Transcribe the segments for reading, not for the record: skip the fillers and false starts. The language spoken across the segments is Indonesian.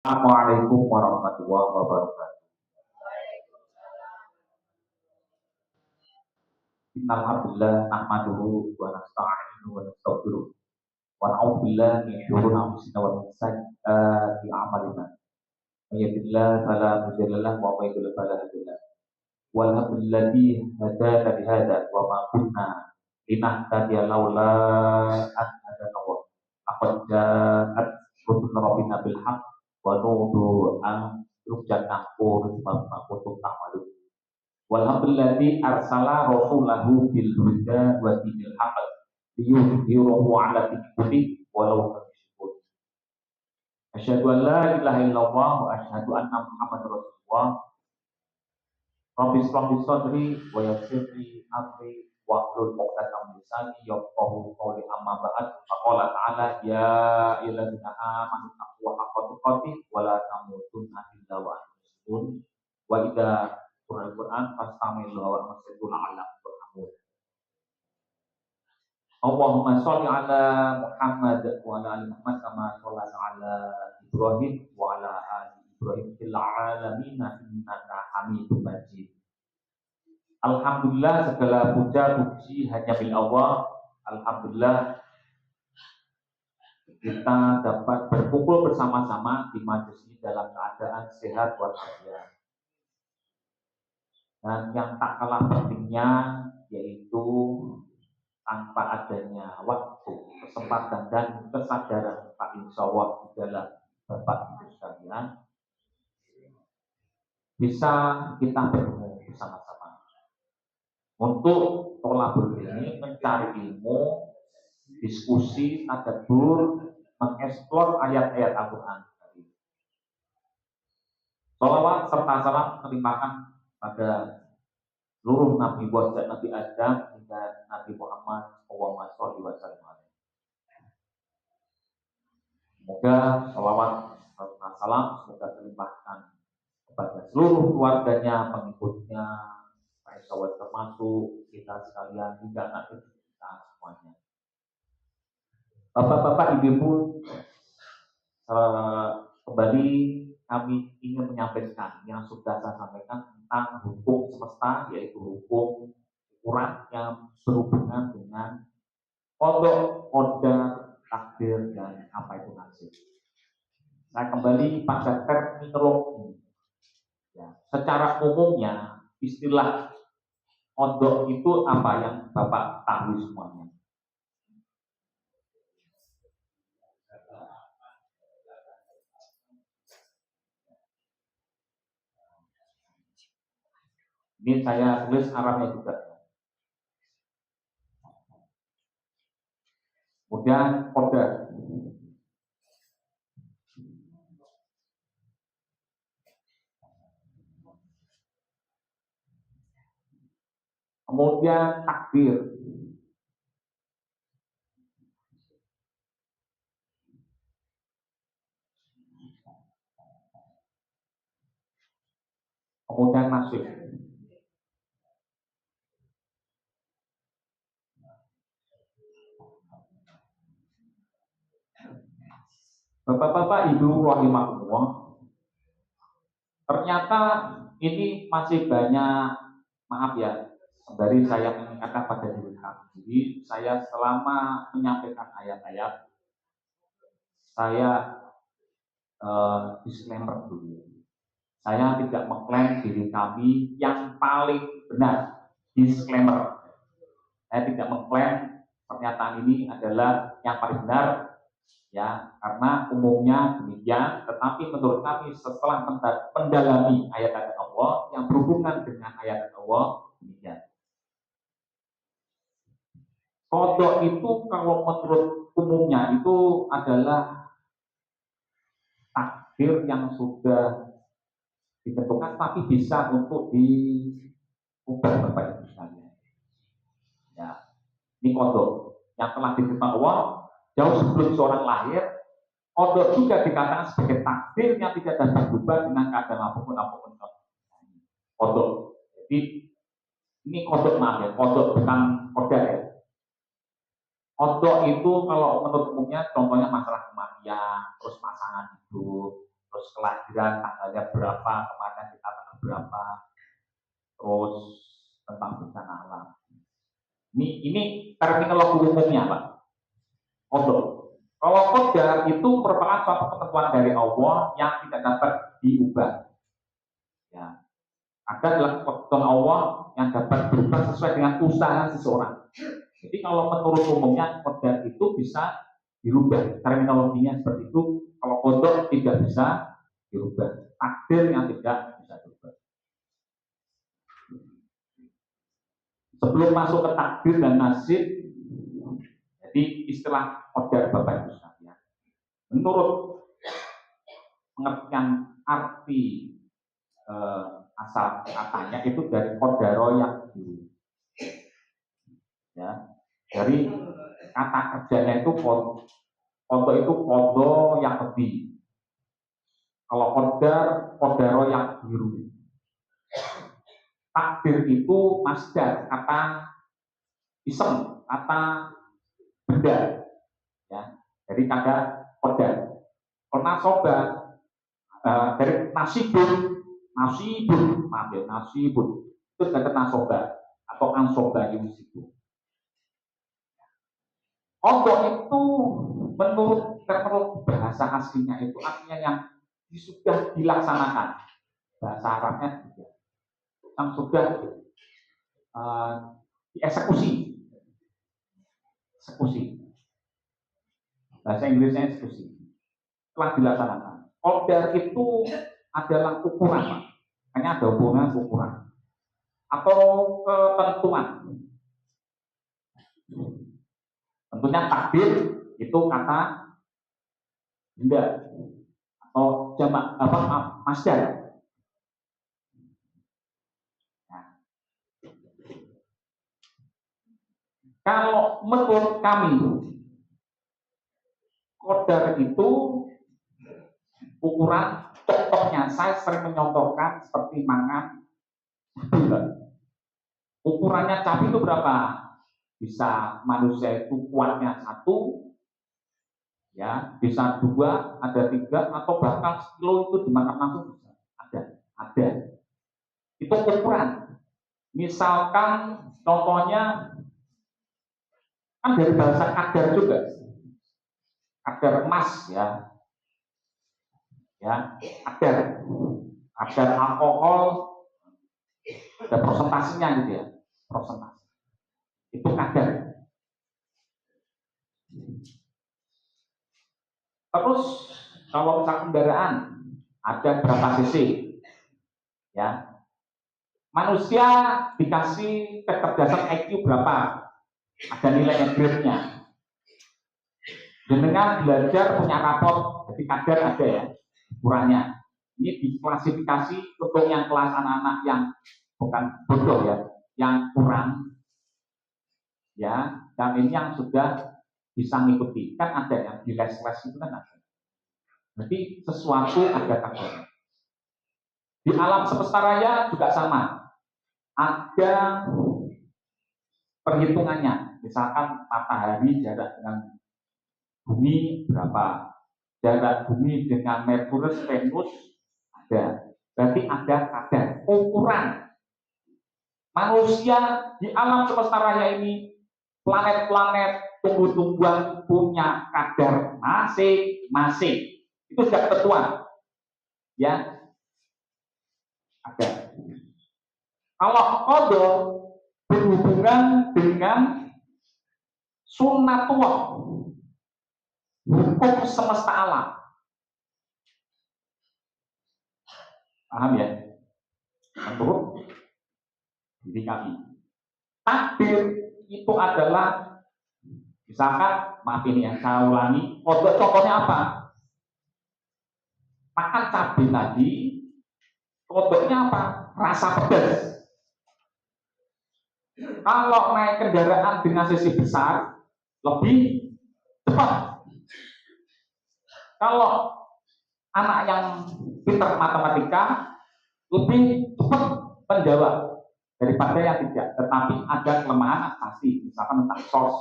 Assalamualaikum warahmatullahi wabarakatuh. Innal hamdalillah nahmaduhu wa nasta'inuhu wa nastaghfiruh wa na'udzu billahi min shururi anfusina wa min sayyiati a'malina. May yahdihillahu fala mudilla lahu wa may yudlil fala hadiya lahu. Walhamdulillazi hadana li hadza wa ma kunna linahtadiya laula an hadana Allah. Laqad ja'at rusul rabbina bil haqq wa nudu an rujana ma kuntum ta'malun. Walhamdulillahi arsala rasulahu bil huda wa dinil haqq liyudhhirahu 'ala dini kulli walau karihal. Asyhadu an la ilaha illallah wa asyhadu anna Muhammadar Rasulullah. Rabbi shrah li sadri wa yassir li amri wa hlul 'uqdatam min lisani yafqahu qawli amma ba'd. Faqala ta'ala ya ayyuhallazina amanu taqullaha haqqa tuqatih wa la tamutunna illa wa antum muslimun. Wa idza qura'al Qur'an fastami'u wa ansitu la'allakum turhamun. Allahumma sholli ala Muhammad wa ala ali Muhammad kama shallaita ala Ibrahim wa ala ali Ibrahim fil alamin innaka Hamidum Majid. Alhamdulillah, segala puja puji hanya milik Allah. Alhamdulillah kita dapat berkumpul bersama-sama di majelis ini dalam keadaan sehat walafiat. Dan yang tak kalah pentingnya yaitu tanpa adanya waktu, kesempatan dan kesadaran Pak Insya Allah di dalam Bapak Ibu sekalian bisa kita bertemu bersama-sama untuk kolaborasi ini, mencari ilmu, diskusi, tadabbur, mengeksplor ayat-ayat Al-Quran. Sholawat serta salam melimpahkan pada seluruh Nabi sejak Nabi Adam hingga Nabi Muhammad SAW. Semoga sholawat serta salam semoga terlimpahkan kepada seluruh keluarganya, pengikutnya, Insya termasuk kita sekalian hingga anak kita semuanya. Bapak-bapak, ibu-ibu, kembali kami ingin menyampaikan yang sudah saya sampaikan tentang hukum semesta, yaitu hukum ukuran yang berhubungan dengan kodok, qadar, takdir, dan apa itu nasib. Saya kembali pada terminologi. Ya, secara umumnya istilah kodok itu apa yang Bapak tahu semuanya? Ini saya tulis Arabnya juga. Kemudian qadar. Kemudian takdir. Kemudian nasib. Bapak-bapak, ibu rahimahullah, ternyata ini masih banyak, maaf ya, dari saya mengingatkan pada diri kami. Jadi saya selama menyampaikan ayat-ayat, saya disclaimer dulu. Saya tidak mengklaim diri kami yang paling benar. Disclaimer. Saya tidak mengklaim pernyataan ini adalah yang paling benar, ya, karena umumnya demikian. Tetapi menurut kami setelah mendalami ayat-ayat Allah yang berhubungan dengan ayat Allah, demikian. Kodok itu kalau menurut umumnya itu adalah takdir yang sudah ditentukan, tapi bisa untuk diubah Bapak Ibu sekalian. Ya, ini kodok yang telah ditentukan Allah jauh sebelum seorang lahir. Kodok juga dikatakan sebagai takdir yang tidak dapat berubah dengan keadaan apapun. Kodok. Jadi ini kodok, maaf ya, kodok bukan kodar ya. Kodok itu kalau menurut umumnya contohnya masalah kematian, terus pasangan hidup, terus kelahiran tanggalnya berapa, kematian kita tanggal berapa, terus tentang bencana alam. Ini terminologi umumnya, Pak. Qadar. Kalau qadar itu merupakan suatu ketentuan dari Allah yang tidak dapat diubah. Ya. Ada dalam ketentuan Allah yang dapat berubah sesuai dengan usaha seseorang. Jadi kalau menurut umumnya qadar itu bisa dirubah. Terminologinya seperti itu. Kalau qadar tidak bisa dirubah. Takdir yang tidak bisa dirubah. Sebelum masuk ke takdir dan nasib, jadi istilah qadar Bapak Ibu sekalian. Menurut pengertian arti asal katanya itu dari qadaro yang dulu. Ya, dari kata kerjanya itu qadha itu qadha yang lebih. Kalau qadaro yang biru. Takdir itu masdar, kata isem, kata benda. Ya, jadi kata qadar. Karena soba dari nasibun, maaf ya, nasibun itu kata nasoba atau ansoba yusibu. Qadha itu menurut bahasa aslinya itu artinya yang sudah dilaksanakan. Bahasa Arabnya juga yang sudah dieksekusi. Bahasa Inggrisnya eksekusi. Telah dilaksanakan. Qadar itu adalah ukuran, Pak. Hanya ada hubungan ukuran atau ketentuan. Tentunya takdir itu kata benda atau jamak masdar. Nah, kalau menurut kami qadar itu ukuran, contohnya saya sering menyontohkan seperti mangan cabai. Ukurannya cabai itu berapa? Bisa manusia itu kuatnya 1, ya, bisa 2, ada 3, atau bahkan sekilo itu dimakan langsung bisa. Ada. Itu ukuran. Misalkan contohnya kan dari bahasa kadar juga. Kadar emas ya. Ya, kadar alkohol ada persentasenya gitu ya. Persentase. Itu kadar. Terus kalau misalkan kendaraan ada berapa cc, ya, manusia dikasih kecerdasan IQ berapa, ada nilai grade-nya. Dengan belajar punya rapot, jadi kadar ada ya ukurannya. Ini diklasifikasi untuk yang kelas anak-anak yang bukan bodoh ya, yang kurang, ya, dan ini yang sudah bisa mengikuti. Kan ada yang di les-les itu kan ada. Jadi sesuatu ada kadarnya. Di alam semesta raya juga sama. Ada perhitungannya. Misalkan matahari jarak dengan bumi berapa, jarak bumi dengan Merkurius, Venus ada. Berarti ada kadar ukuran. Manusia di alam semesta raya ini, planet-planet, tumbuh-tumbuhan punya kadar masing-masing. Itu sudah ketentuan. Ya, ada. Kalau qadha berhubungan dengan sunnatullah, hukum semesta alam. Paham ya? Menurut diri kami. Takdir itu adalah, misalkan, maaf ini ya, saya ulangi, qadha contohnya apa? Makan cabai tadi, qadhanya apa? Rasa pedas. Kalau naik kendaraan dengan sisi besar, lebih cepat. Kalau anak yang pintar matematika, lebih cepat menjawab daripada yang tidak. Tetapi ada kelemahan pasti, misalkan tentang source.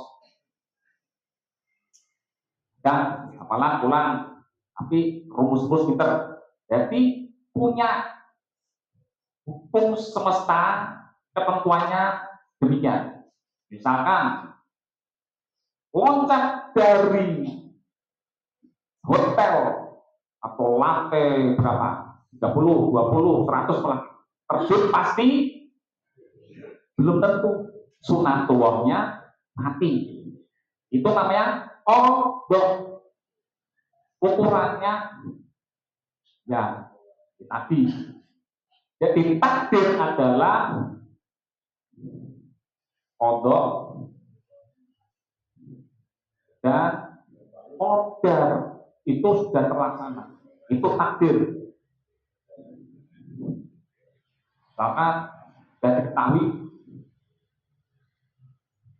Dan apalah pulang, tapi rumus-rumus pintar, Jadi punya hukum semesta, ketentuannya demikian. Misalkan loncat dari hotel atau lantai berapa, 30, 20, 100 terjun pasti belum tentu, sunatullahnya mati. Itu namanya kodok. Ukurannya ya tadi. Jadi takdir adalah kodok dan qadar, itu sudah terlaksana. Itu takdir. Maka sudah diketahui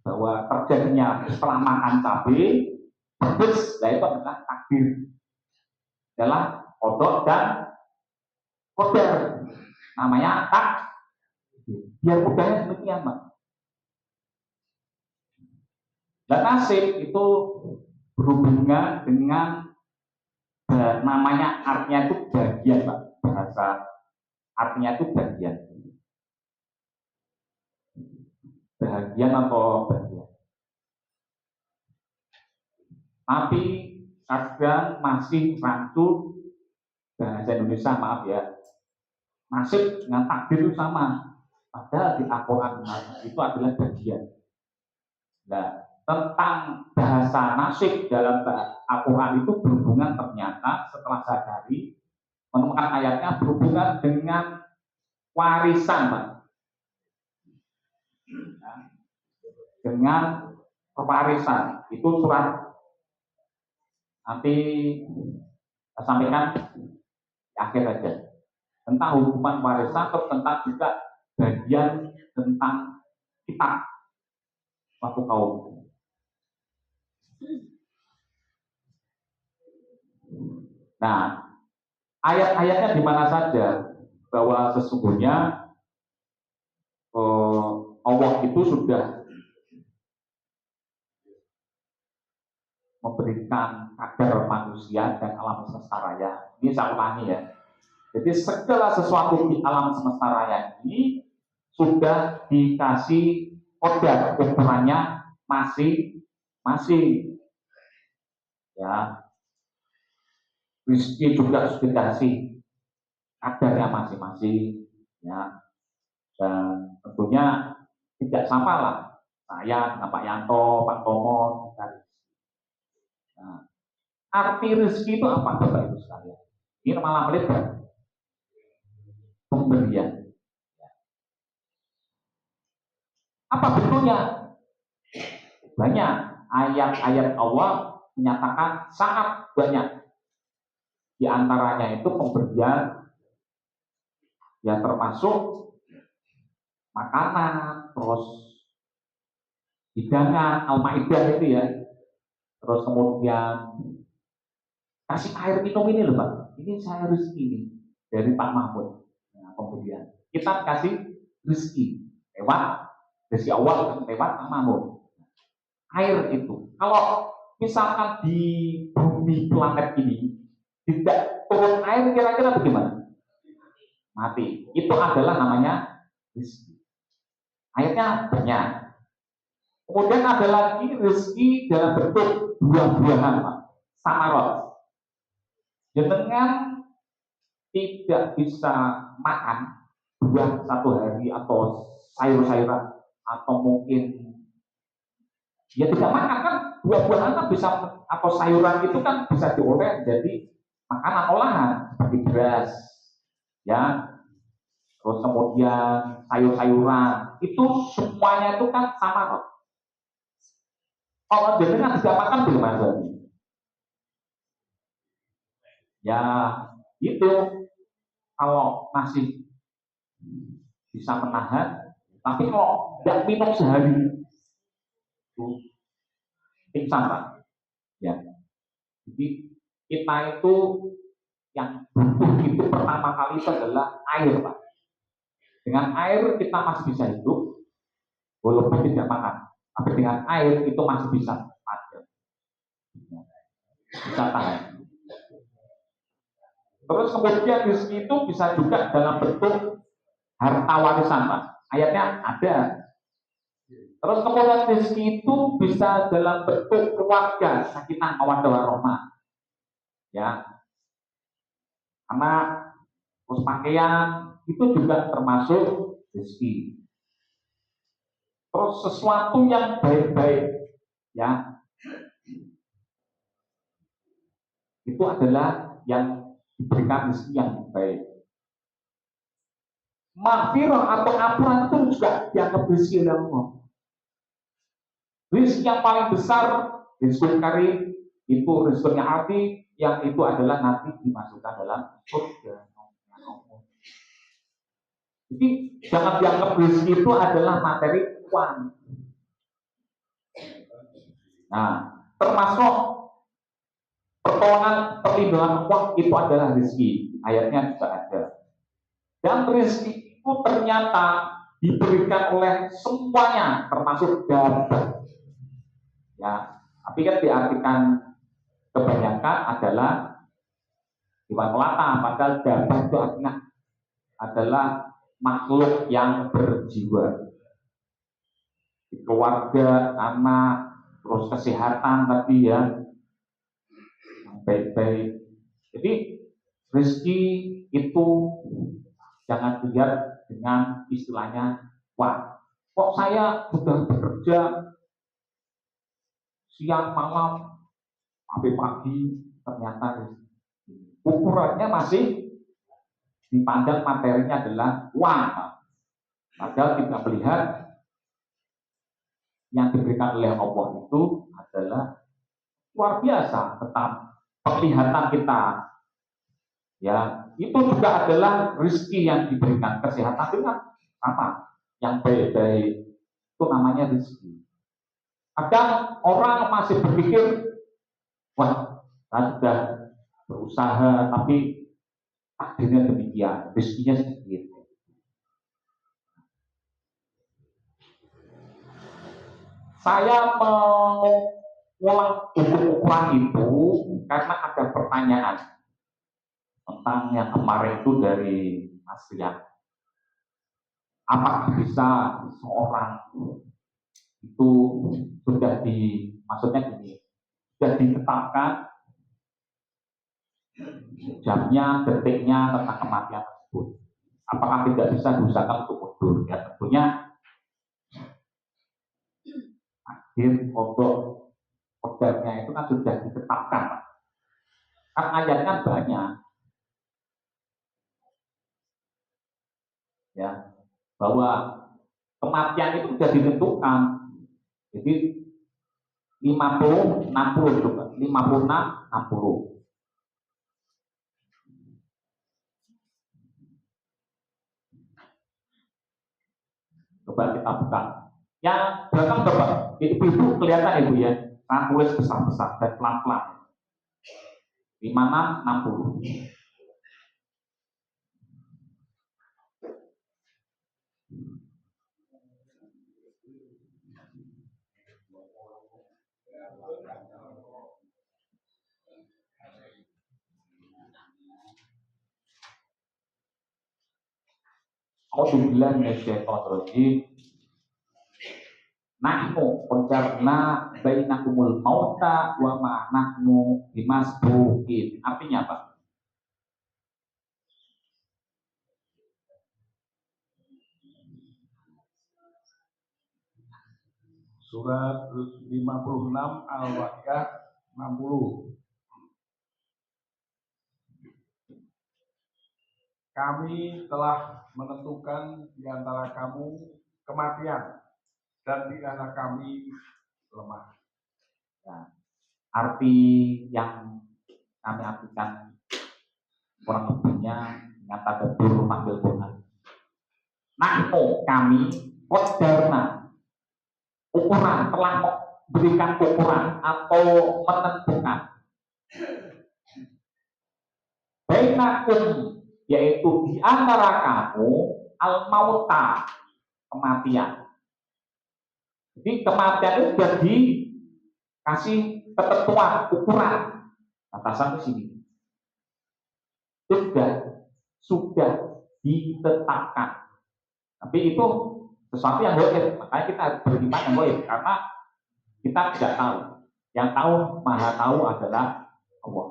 bahwa terjadinya setelah makan cabai pedes, nah itu adalah takdir, adalah kodok dan qadar, namanya tak. Biar mudahnya demikian, Pak. Dan nasib itu berhubungan dengan namanya, artinya itu bagian, Pak. Bahasa artinya itu bagian. Bagian atau bagian. Tapi kadang masih rancu bahasa Indonesia, maaf ya. Nasib dengan takdir itu sama. Padahal di Al-Quran itu adalah bagian. Nah, tentang bahasa nasib dalam Al-Quran itu berhubungan, ternyata setelah saya cari menemukan ayatnya berhubungan dengan warisan, Pak. Dengan warisan. Itu surat, nanti saya sampaikan di akhir aja, tentang hubungan warisan, atau tentang juga bagian tentang kitab suatu kaum. Nah, ayat-ayatnya di mana saja bahwa sesungguhnya Allah itu sudah memberikan kadar manusia dan alam semesta raya. Ini saya ulangi ya. Jadi segala sesuatu di alam semesta raya ini sudah dikasih kodar, ukurannya masing-masing. Ya, rezeki juga sudah dikasih kadarnya masing-masing. Ya, dan tentunya tidak sama lah saya, Pak Yanto, Pak Tomo. Nah, arti rezeki itu apa, Bapak Ibu sekalian? Ini malah melebar, pemberian. Apa bentuknya? Banyak. Ayat-ayat Allah menyatakan sangat banyak. Di antaranya itu pemberian yang termasuk makanan, terus hidangan, Al-Maidah itu ya. Terus kemudian kasih air minum ini loh, Pak. Ini saya rezeki ini dari Pak Mahmud. Nah, pemberian. Kita kasih rezeki lewat rezeki Allah, lewat Pak Mahmud. Air itu, kalau misalkan di bumi planet ini tidak turun air, kira-kira bagaimana? Mati. Itu adalah namanya rezeki. Airnya banyak. Kemudian ada lagi rezeki dalam bentuk buah-buahan, Pak. Samarot. Dengan tidak bisa makan buah satu hari atau sayur-sayuran atau mungkin ya tidak makan, kan buah-buahan kan bisa, atau sayuran itu kan bisa diolah jadi makanan olahan seperti beras, ya, terus kemudian sayur-sayuran itu semuanya itu kan sama. Kalau jenengan tidak makan bagaimana lagi? Ya itu kalau masih bisa menahan, tapi kalau tidak minum sehari itu pingsan, Pak. Ya, jadi kita itu yang butuh itu pertama kali itu adalah air, Pak. Dengan air kita masih bisa hidup, walaupun tidak makan. Tapi dengan air itu masih bisa tahan. Bisa tahan. Terus kemudian rezeki itu bisa juga dalam bentuk harta warisan, Pak. Ayatnya ada. Terus kemudian rezeki itu bisa dalam bentuk keluarga, sakinah mawaddah warahmah. Ya, karena terus pakaian itu juga termasuk rezeki. Terus sesuatu yang baik-baik, ya, itu adalah yang diberikan rezeki yang baik. Maghfirah atau ampunan itu juga dianggap rezeki oleh Allah. Rezeki yang paling besar, rezeki karim, itu rezekinya hati, yang itu adalah nanti dimasukkan dalam surga. Jadi jangan dianggap rezeki itu adalah materi uang. Nah, termasuk pertolongan perlindungan uang itu adalah rezeki. Ayatnya juga ada. Dan rezeki itu ternyata diberikan oleh semuanya, termasuk dapat. Ya, tapi kan diartikan kebanyakan adalah hewan melata, padahal dapat itu artinya adalah makhluk yang berjiwa. Keluarga, anak, terus kesehatan tadi ya, yang baik-baik. Jadi rezeki itu jangan dilihat dengan istilahnya, wah, kok saya sudah bekerja siang malam sampai pagi, ternyata ukurannya masih dipandang materinya adalah uang. Padahal kita melihat yang diberikan oleh Allah itu adalah luar biasa, tetap penglihatan kita, ya, itu juga adalah rezeki yang diberikan. Kesehatan dengan apa? Yang baik-baik itu namanya rezeki. Kadang orang masih berpikir, wah, saya sudah berusaha tapi takdirnya demikian, rezekinya sedikit. Saya mengulang ukuran itu karena ada pertanyaan tentang yang kemarin itu dari Mas Rian. Apakah bisa seorang itu sudah maksudnya gini, sudah ditetapkan jamnya, detiknya tentang kematian tersebut. Apakah tidak bisa diusahakan untuk mundur? Ya tentunya takdir untuk kodamnya itu kan sudah ditetapkan. Kan ayatnya banyak, ya, bahwa kematian itu sudah ditentukan. Jadi 50, 60 juga, 56, 60. Coba kita buka. Yang belakang coba, ibu kelihatan ibu ya, saya tulis besar-besar dan pelan-pelan. 56, 60. Alhamdulillah minasyaitonirrajim. Nahnu qadarna bainakumul mauta wa ma nahnu bimasbuqin. Artinya apa? Surat 56 Al-Waqiah 60. Kami telah menentukan di antara kamu kematian dan tidaklah kami lemah. Nah, arti yang kami artikan kurang lebihnya dengan tadabbur panggil Tuhan. Nahnu kami qadarna, ukuran, telah memberikan ukuran atau menentukan bainakum, yaitu di antara kamu al-mauta, kematian. Jadi kematian itu sudah dikasih ketentuan ukuran batasan di sini. sudah ditetapkan. Tapi itu sesuatu yang gaib, makanya kita harus beriman yang gaib karena kita tidak tahu. Yang tahu, Maha tahu adalah Allah.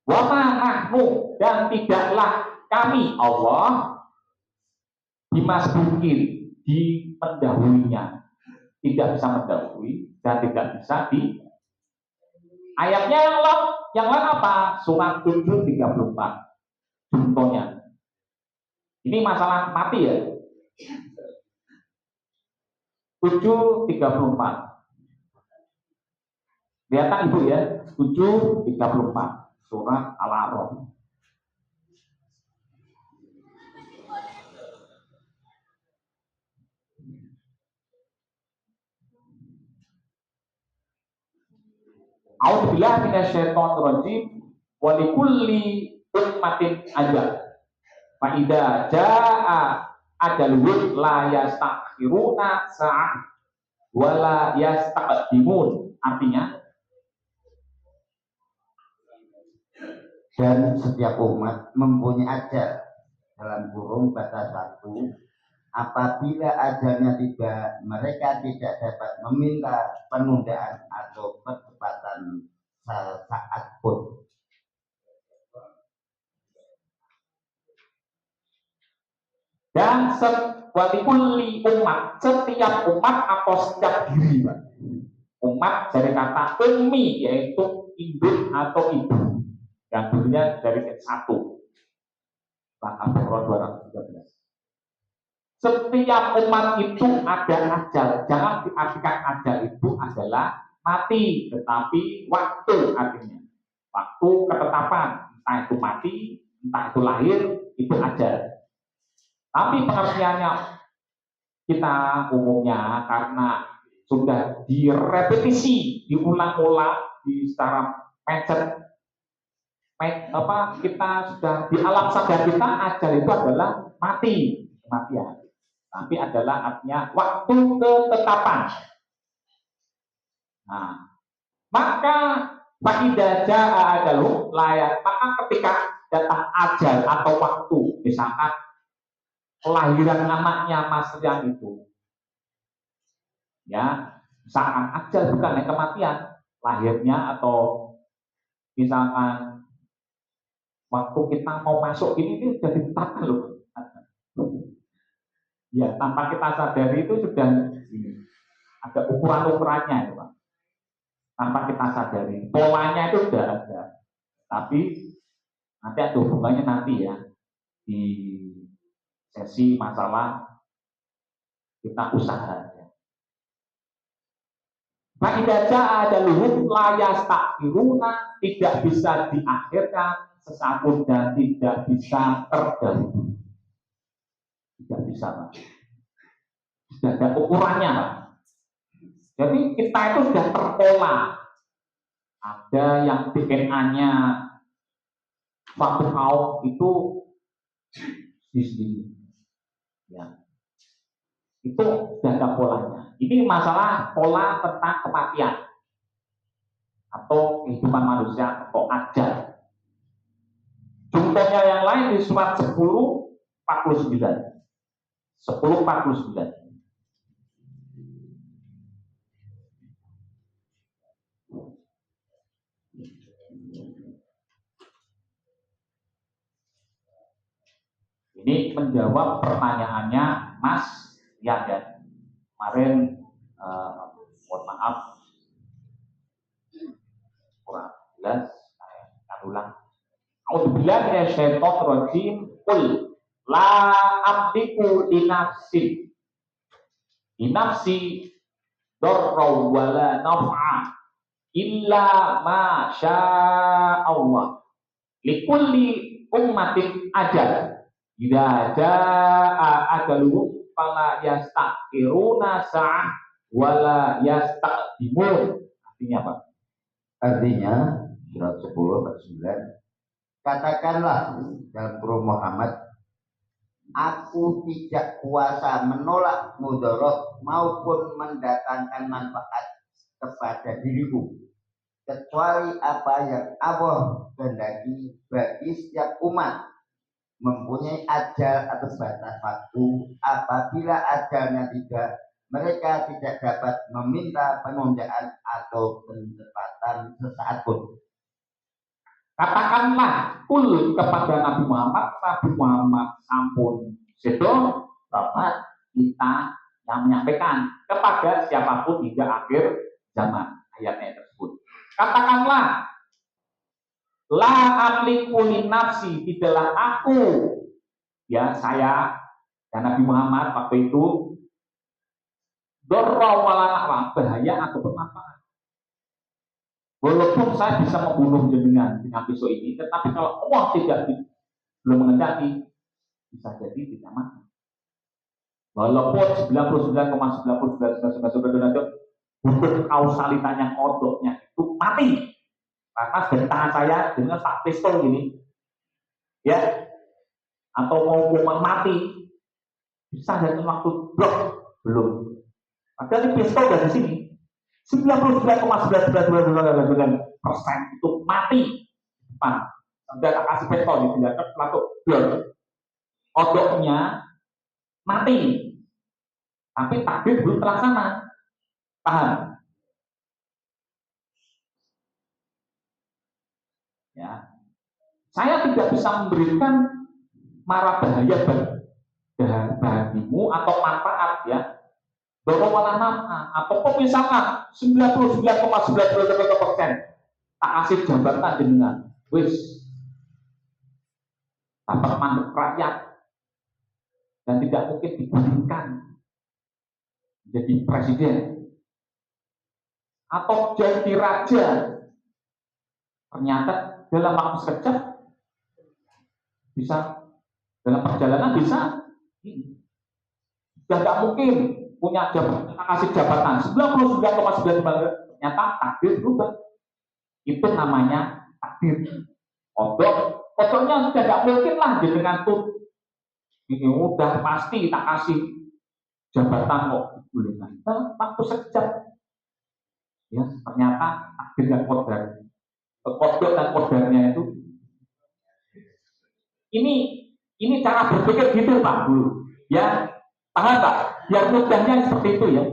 Wa ma nahnu, dan tidaklah kami Allah dimasbukin, di mendahulunya, tidak bisa mendahului dan tidak bisa di ayatnya yang lain apa? Surat 7:34 contohnya. Ini masalah mati ya. 7:34. Lihat Ibu ya, 7:34 surat Al-A'raf. A'udzubillahi minasyaitonir rajim. Wa likulli ummatin ajal. Fa idza jaa ajaluhum la yastakhiruna sa'ah wa la yastaqdimun. Artinya, dan setiap umat mempunyai ajal dalam kurung batas waktu. Apabila ajalnya tiba, mereka tidak dapat meminta penundaan atau percepatan saat pun. Dan walikulli umat, setiap umat atau setiap diri, umat dari kata ummi, yaitu induk atau ibu, yang dulunya dari satu. Al-Baqarah 213. Setiap umat itu ada ajal. Jangan diartikan ajal itu adalah mati, tetapi waktu artinya. Waktu ketetapan, entah itu mati, entah itu lahir, itu ajal. Tapi pengertiannya kita umumnya karena sudah direpetisi, diulang-ulang di secara mindset, kita sudah di alam sadar kita ajal itu adalah mati, kematian. Tapi adalah artinya waktu ketetapan. Nah, maka faidah jaa ajalu layak, maka ketika datang ajal atau waktu, misalkan kelahiran anaknya Mas Rian itu, ya, misalkan ajal bukan kematian, lahirnya atau misalkan waktu kita mau masuk ini sudah ditetapkan loh. Ya, tanpa kita sadari itu sudah ini, ada ukuran-ukurannya itu, Pak. Tanpa kita sadari, polanya itu sudah ada. Tapi nanti ada hubungannya nanti ya di sesi masalah kita usaha. Fa'idaja ada luhut layas takhiruna, tidak bisa diakhirkan sesaat dan tidak bisa terdahulu. Tidak bisa, Pak. Sudah ada ukurannya, Pak. Jadi kita itu sudah terpola. Ada yang DNA-nya suatu kaum itu di sini. Ya. Itu sudah ada polanya. Ini masalah pola tentang kematian atau kehidupan manusia atau ajal. Contohnya yang lain di surat 10:49. 10:49. Ini menjawab pertanyaannya Mas Yan ya. Kemarin mohon maaf kurang jelas, saya akan ulang. A'udzubillahi minasyaitonir rajim. Qul la amliku li nafsi darra wala naf'a illa ma syaa Allah. Likulli ummatin ajal. Idza jaa ajaluhum fala yastakhiruna sa'ah wala yastaqdimun. Artinya apa? Artinya surat 10:9. Katakanlah dalam kurung Muhammad, aku tidak kuasa menolak mudarat maupun mendatangkan manfaat kepada diriku. kecuali apa yang Allah kehendaki bagi setiap umat mempunyai ajal atau batas waktu. Apabila ajalnya tiba, mereka tidak dapat meminta penundaan atau penempatan sesaat pun. Katakanlah kul kepada Nabi Muhammad sampun sedo dapat kita yang menyampaikan kepada siapapun hingga akhir zaman. Ayatnya tersebut. Katakanlah la amliku li nafsi, tidaklah aku, ya saya dan Nabi Muhammad waktu itu dorra wala bahaya atau bermanfaat. Walaupun saya bisa membunuh jenengan dengan pisau ini, tetapi kalau Allah belum mengendaki, bisa jadi tidak mati. Walaupun 99,9999% butuh kausalitanya kodoknya itu mati. Karena dari tangan saya dengan tak pistol gini, ya, atau mau hukuman mati, bisa dari waktu blok belum. Padahal ini pistol dari sini. 99,9999% itu mati. Sudah tak kasih pistol gitu ya, lalu kodoknya mati, tapi takdir belum terlaksana. Paham? Ya, saya tidak bisa memberikan mara bahaya bagimu atau manfaat, ya. Dorowala nama atau misalkan 99,99% tak kasih jabatan dengan wis dapat mandat rakyat dan tidak mungkin dibandingkan jadi presiden atau jadi raja, ternyata dalam waktu sekejap bisa, dalam perjalanan bisa, sudah tidak mungkin punya jabatan, kasih jabatan 99,99%, ternyata takdir berubah. Itu namanya takdir. Kodoknya sudah tidak mungkin lah dengan tuh ini udah pasti tak kasih jabatan kok dibolehkan. Waktu sekejap, ya ternyata takdir dan kodar, kodok dan kodarnya itu. Ini cara berpikir gitu Pak Guru, ya. Paham Pak? Biar mudahnya seperti itu, ya.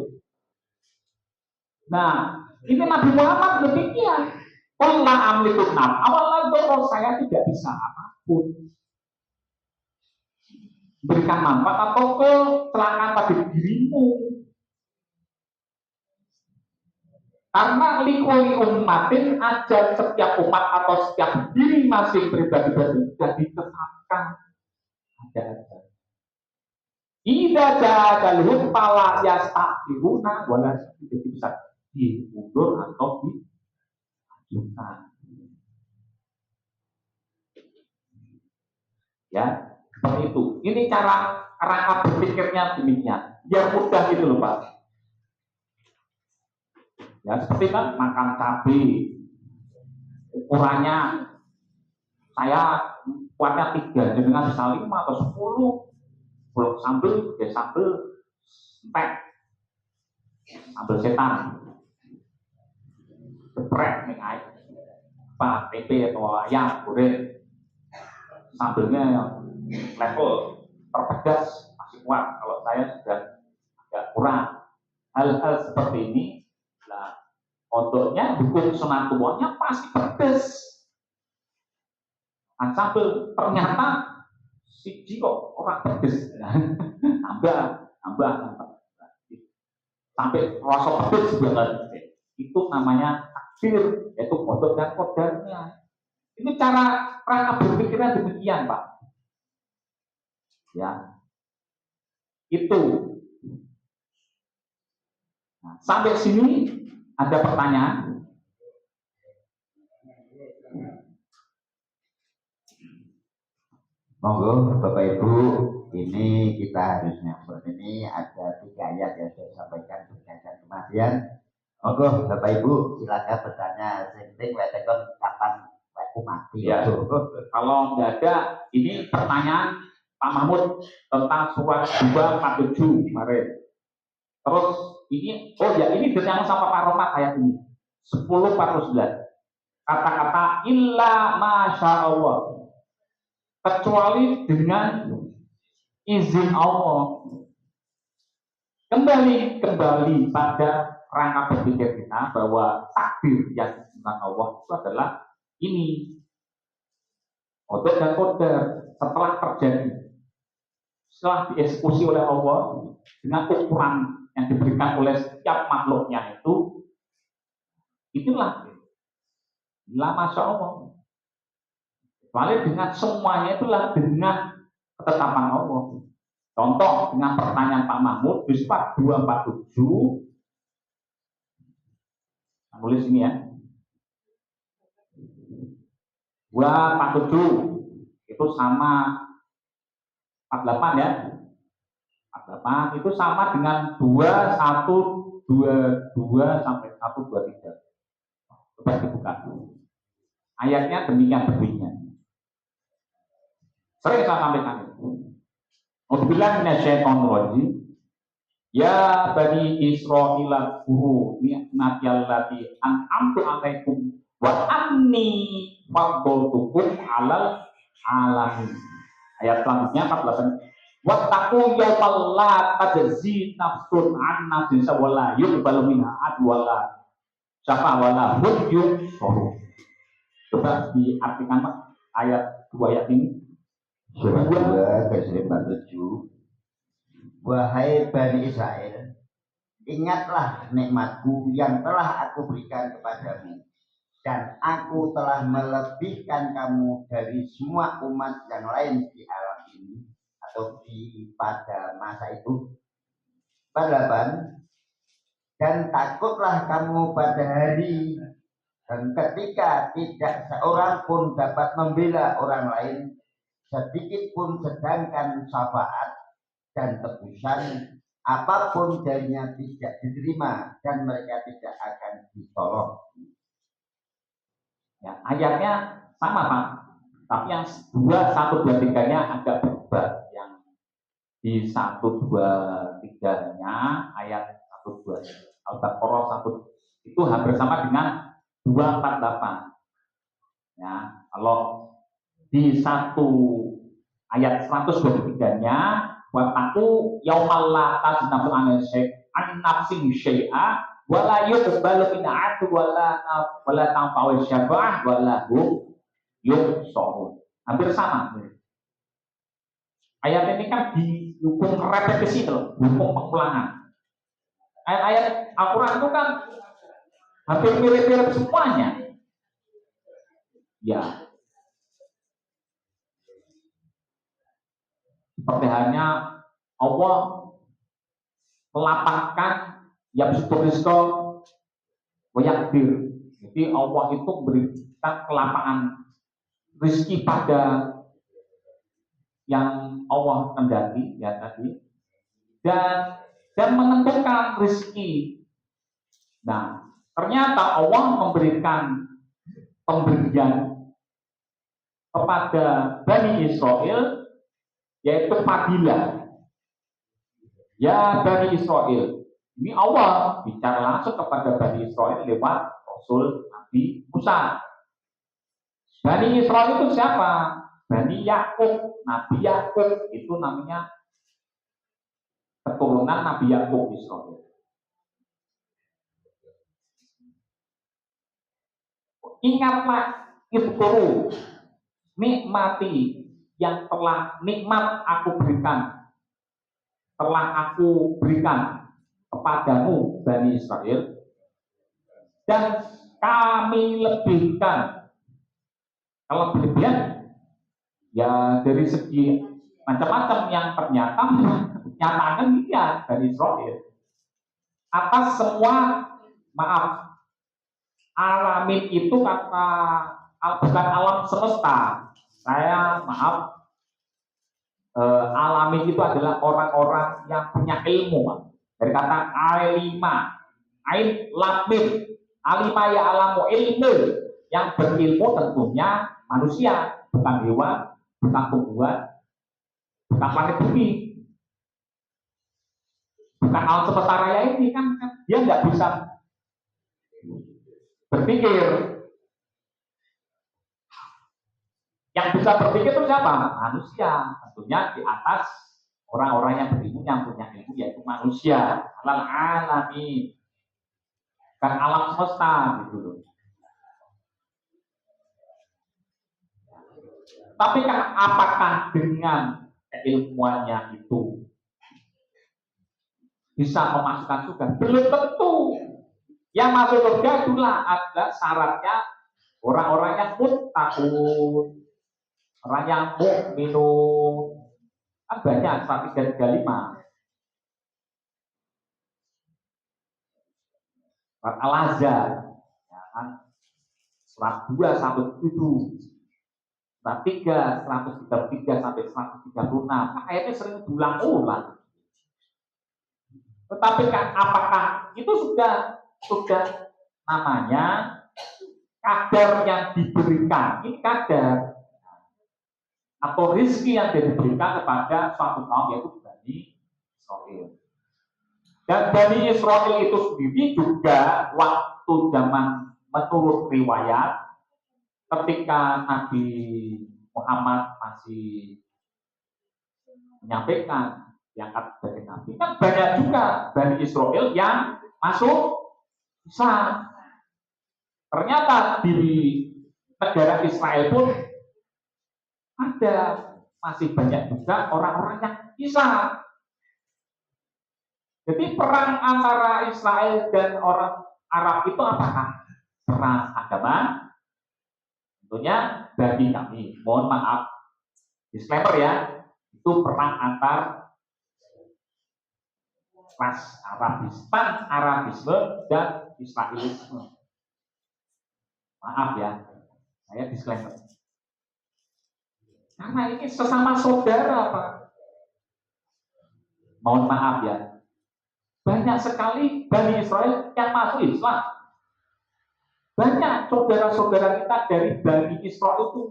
Nah, ini Nabi Muhammad demikian. Allah amlikun nam. Awalnya saya tidak bisa apapun berikan manfaat atau kecelakaan pada dirimu. Karena likuli umatin ajar setiap umat atau setiap diri masing pribadi sudah ditetapkan ada ajar. Ida jadalhum pala yastakbiruna wala tidak bisa diundur atau diajukan. Ya, seperti itu. Ini cara rangka berpikirnya demikian. Yang mudah gitu loh Pak. Ya, seperti kan makan cabai. Ukurannya saya kuatnya 3, dengan bisa 5 atau 10. Kalau sambel, ya sambel entek, sambel setan, geprek nih air, apa tempe atau ayam goreng, sambelnya level terpedas masih kuat. Kalau saya sudah agak kurang. Hal-hal seperti ini, nah, kodoknya hukum sunatullahnya pasti pedas. Nah, sambel ternyata siji kok orang pedes, tambah sampai rasa pedes banget. Itu namanya takdir, yaitu kodok dan kodarnya. Ini cara berpikirnya demikian Pak. Ya, itu. Nah, sampai sini ada pertanyaan? Monggo Bapak Ibu, ini kita harusnya ini ada 3 ayat yang saya sampaikan berkaitan kematian. Monggo Bapak Ibu silakan bertanya. Penting wetekon kapan aku mati. Ya. Kalau nggak ada, ini pertanyaan Pak Mahmud tentang surat 247 kemarin. Terus ini, oh ya ini dengan sama Pak Romat ayat ini 10:49. kata-kata illa masya Allah, kecuali dengan izin Allah. Kembali pada rangka berpikir kita bahwa takdir yang ditentukan Allah itu adalah ini, qada dan qadar, setelah terjadi, setelah dieksekusi oleh Allah dengan ukuran yang diberikan oleh setiap makhluknya itu, itulah la masya Allah. Kecuali dengan semuanya itulah dengan ketetapan Allah. Contoh dengan pertanyaan Pak Mahmud di surat 247, tulis ini ya, 247 itu sama 48 ya, 48 itu sama dengan 2122 sampai 123. Coba dibuka. Ayatnya demikian bunyinya. Sering saya sampaikan itu. Ubilah minasyaitonir rajim. Ya bani Israil kuru ni'mati allati an'amtu 'alaikum wa anni faddaltukum 'alal alamin. Ayat selanjutnya 48. Wattaqu yawmal la tajzi nafsun 'an nafsin wala yuqbalu minha 'adl wala syafa' wala hum yunsaru. Coba diartikan Pak ayat 2 ayat ini. Surat 2 ayat 47. Wahai Bani Israel, ingatlah nikmatku yang telah aku berikan kepadamu, dan aku telah melebihkan kamu dari semua umat yang lain di alam ini atau pada masa itu. 48. Dan takutlah kamu pada hari dan ketika tidak seorang pun dapat membela orang lain sedikit pun, sedangkan syafaat dan tebusan apapun darinya tidak diterima dan mereka tidak akan ditolong. Ya, ayatnya sama Pak, tapi yang 2, 1, 2, 3-nya agak berubah. Yang di 1, 2, 3-nya ayat 1, 2 Al-Baqarah 1 itu hampir sama dengan 248. Ya, kalau di 1 ayat 123-nya wattaqu yaumal la tajzi nafsun an nafsin syai'a wala yuqbalu minha 'adlun wala tanfa'u syafa'ah wala hum yunsarun. Hampir sama. Ayat ini kan didukung repetisi loh, dukung pengulangan. Ayat-ayat Al-Quran itu kan hampir mirip-mirip semuanya. Ya. Seperti hanya Allah melapangkan yang bersyukur wayakdir. Jadi Allah itu memberikan kelapangan rezeki pada yang Allah kendaki ya tadi, dan menentukan rezeki. Nah, ternyata Allah memberikan pemberian kepada Bani Israel yaitu fadilah. Ya Bani Israel, ini Allah bicara langsung kepada Bani Israel lewat Rasul Nabi Musa. Bani Israel itu siapa? Bani Yakub. Nabi Yakub itu namanya keturunan Nabi Yakub Israel. Ingatlah izkuru nikmati yang telah nikmat aku berikan, telah aku berikan kepadamu Bani Israel, dan kami lebihkan. Kalau berlebihan ya dari segi macam-macam yang ternyata nyatanya dia Bani Israel atas semua, maaf, alamin itu kata bukan alam semesta. Saya maaf, alamin itu adalah orang-orang yang punya ilmu. Dari kata alima, ain lamim, alima ya alamu ilmu, yang berilmu tentunya manusia, bukan hewan, bukan tumbuhan, bukan planet bumi, bukan alam semesta raya ini kan dia nggak bisa berpikir. Yang bisa berpikir itu siapa? Manusia. Tentunya di atas orang-orang yang berilmu, yang punya ilmu, yaitu manusia. Alal alamin. Kan alam semesta gitu loh. Tapi kan apakah dengan keilmuannya itu bisa memasukkan surga? Belum tentu. Yang masuk surga itulah ada syaratnya orang-orang yang muttaqun, orang yang mukminun. Kan banyak 135. Surat Al-Ahzab, ya kan? Surat 2 sampai 7, surat 3, 133 sampai 136. Ayatnya sering diulang-ulang. Tetapi kan apakah itu sudah namanya kadar yang diberikan, ini kadar atau rezeki yang diberikan kepada suatu kaum, yaitu Bani Israil. Dan Bani Israil itu sendiri juga waktu zaman menurut riwayat ketika Nabi Muhammad masih menyampaikan diangkat sebagai Nabi, kan banyak juga Bani Israil yang masuk Islam. Ternyata di negara Israel pun ada masih banyak juga orang-orang yang Islam. Jadi perang antara Israel dan orang Arab itu apakah perang agama? Tentunya bagi kami, mohon maaf, disclaimer ya, itu perang antar ras Arabisme dan Israelisme. Maaf ya, saya disclaimer. Karena ini sesama saudara, Pak. Mohon maaf ya. Banyak sekali Bani Israel yang masuk Islam. Banyak saudara-saudara kita dari Bani Israel itu.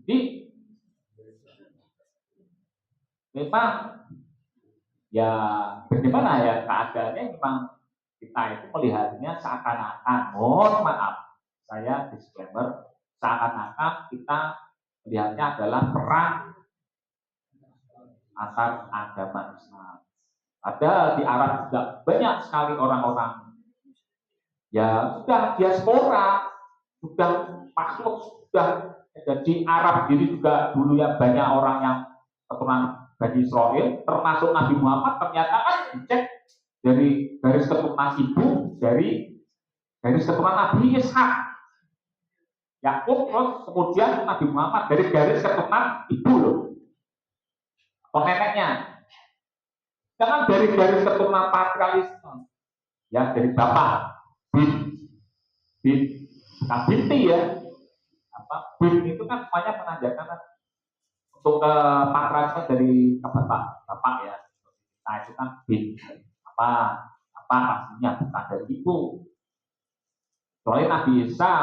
Jadi, memang ya bagaimana ya keadaannya, memang kita itu melihatnya seakan-akan, mohon maaf, saya disclaimer, seakan-akan kita melihatnya adalah perang antar agama Islam. Ada di Arab juga banyak sekali orang-orang ya sudah diaspora, sudah masuk, sudah jadi Arab. Jadi juga dulu ya banyak orang yang keturunan Bani Israil, termasuk Nabi Muhammad, ternyata kan dicek dari garis keturunan ibu, dari garis keturunan Nabi Ishak, Yakub, terus kemudian Nabi Muhammad dari garis keturunan ibu loh, atau neneknya. Jangan dari garis keturunan patrialisme, ya dari bapak, bukan binti ya. Bin itu kan semuanya menandakan untuk ke patrialisme dari ke bapak ya. Nah itu kan bin apa pastinya bukan dari ibu. Soalnya Nabi Isa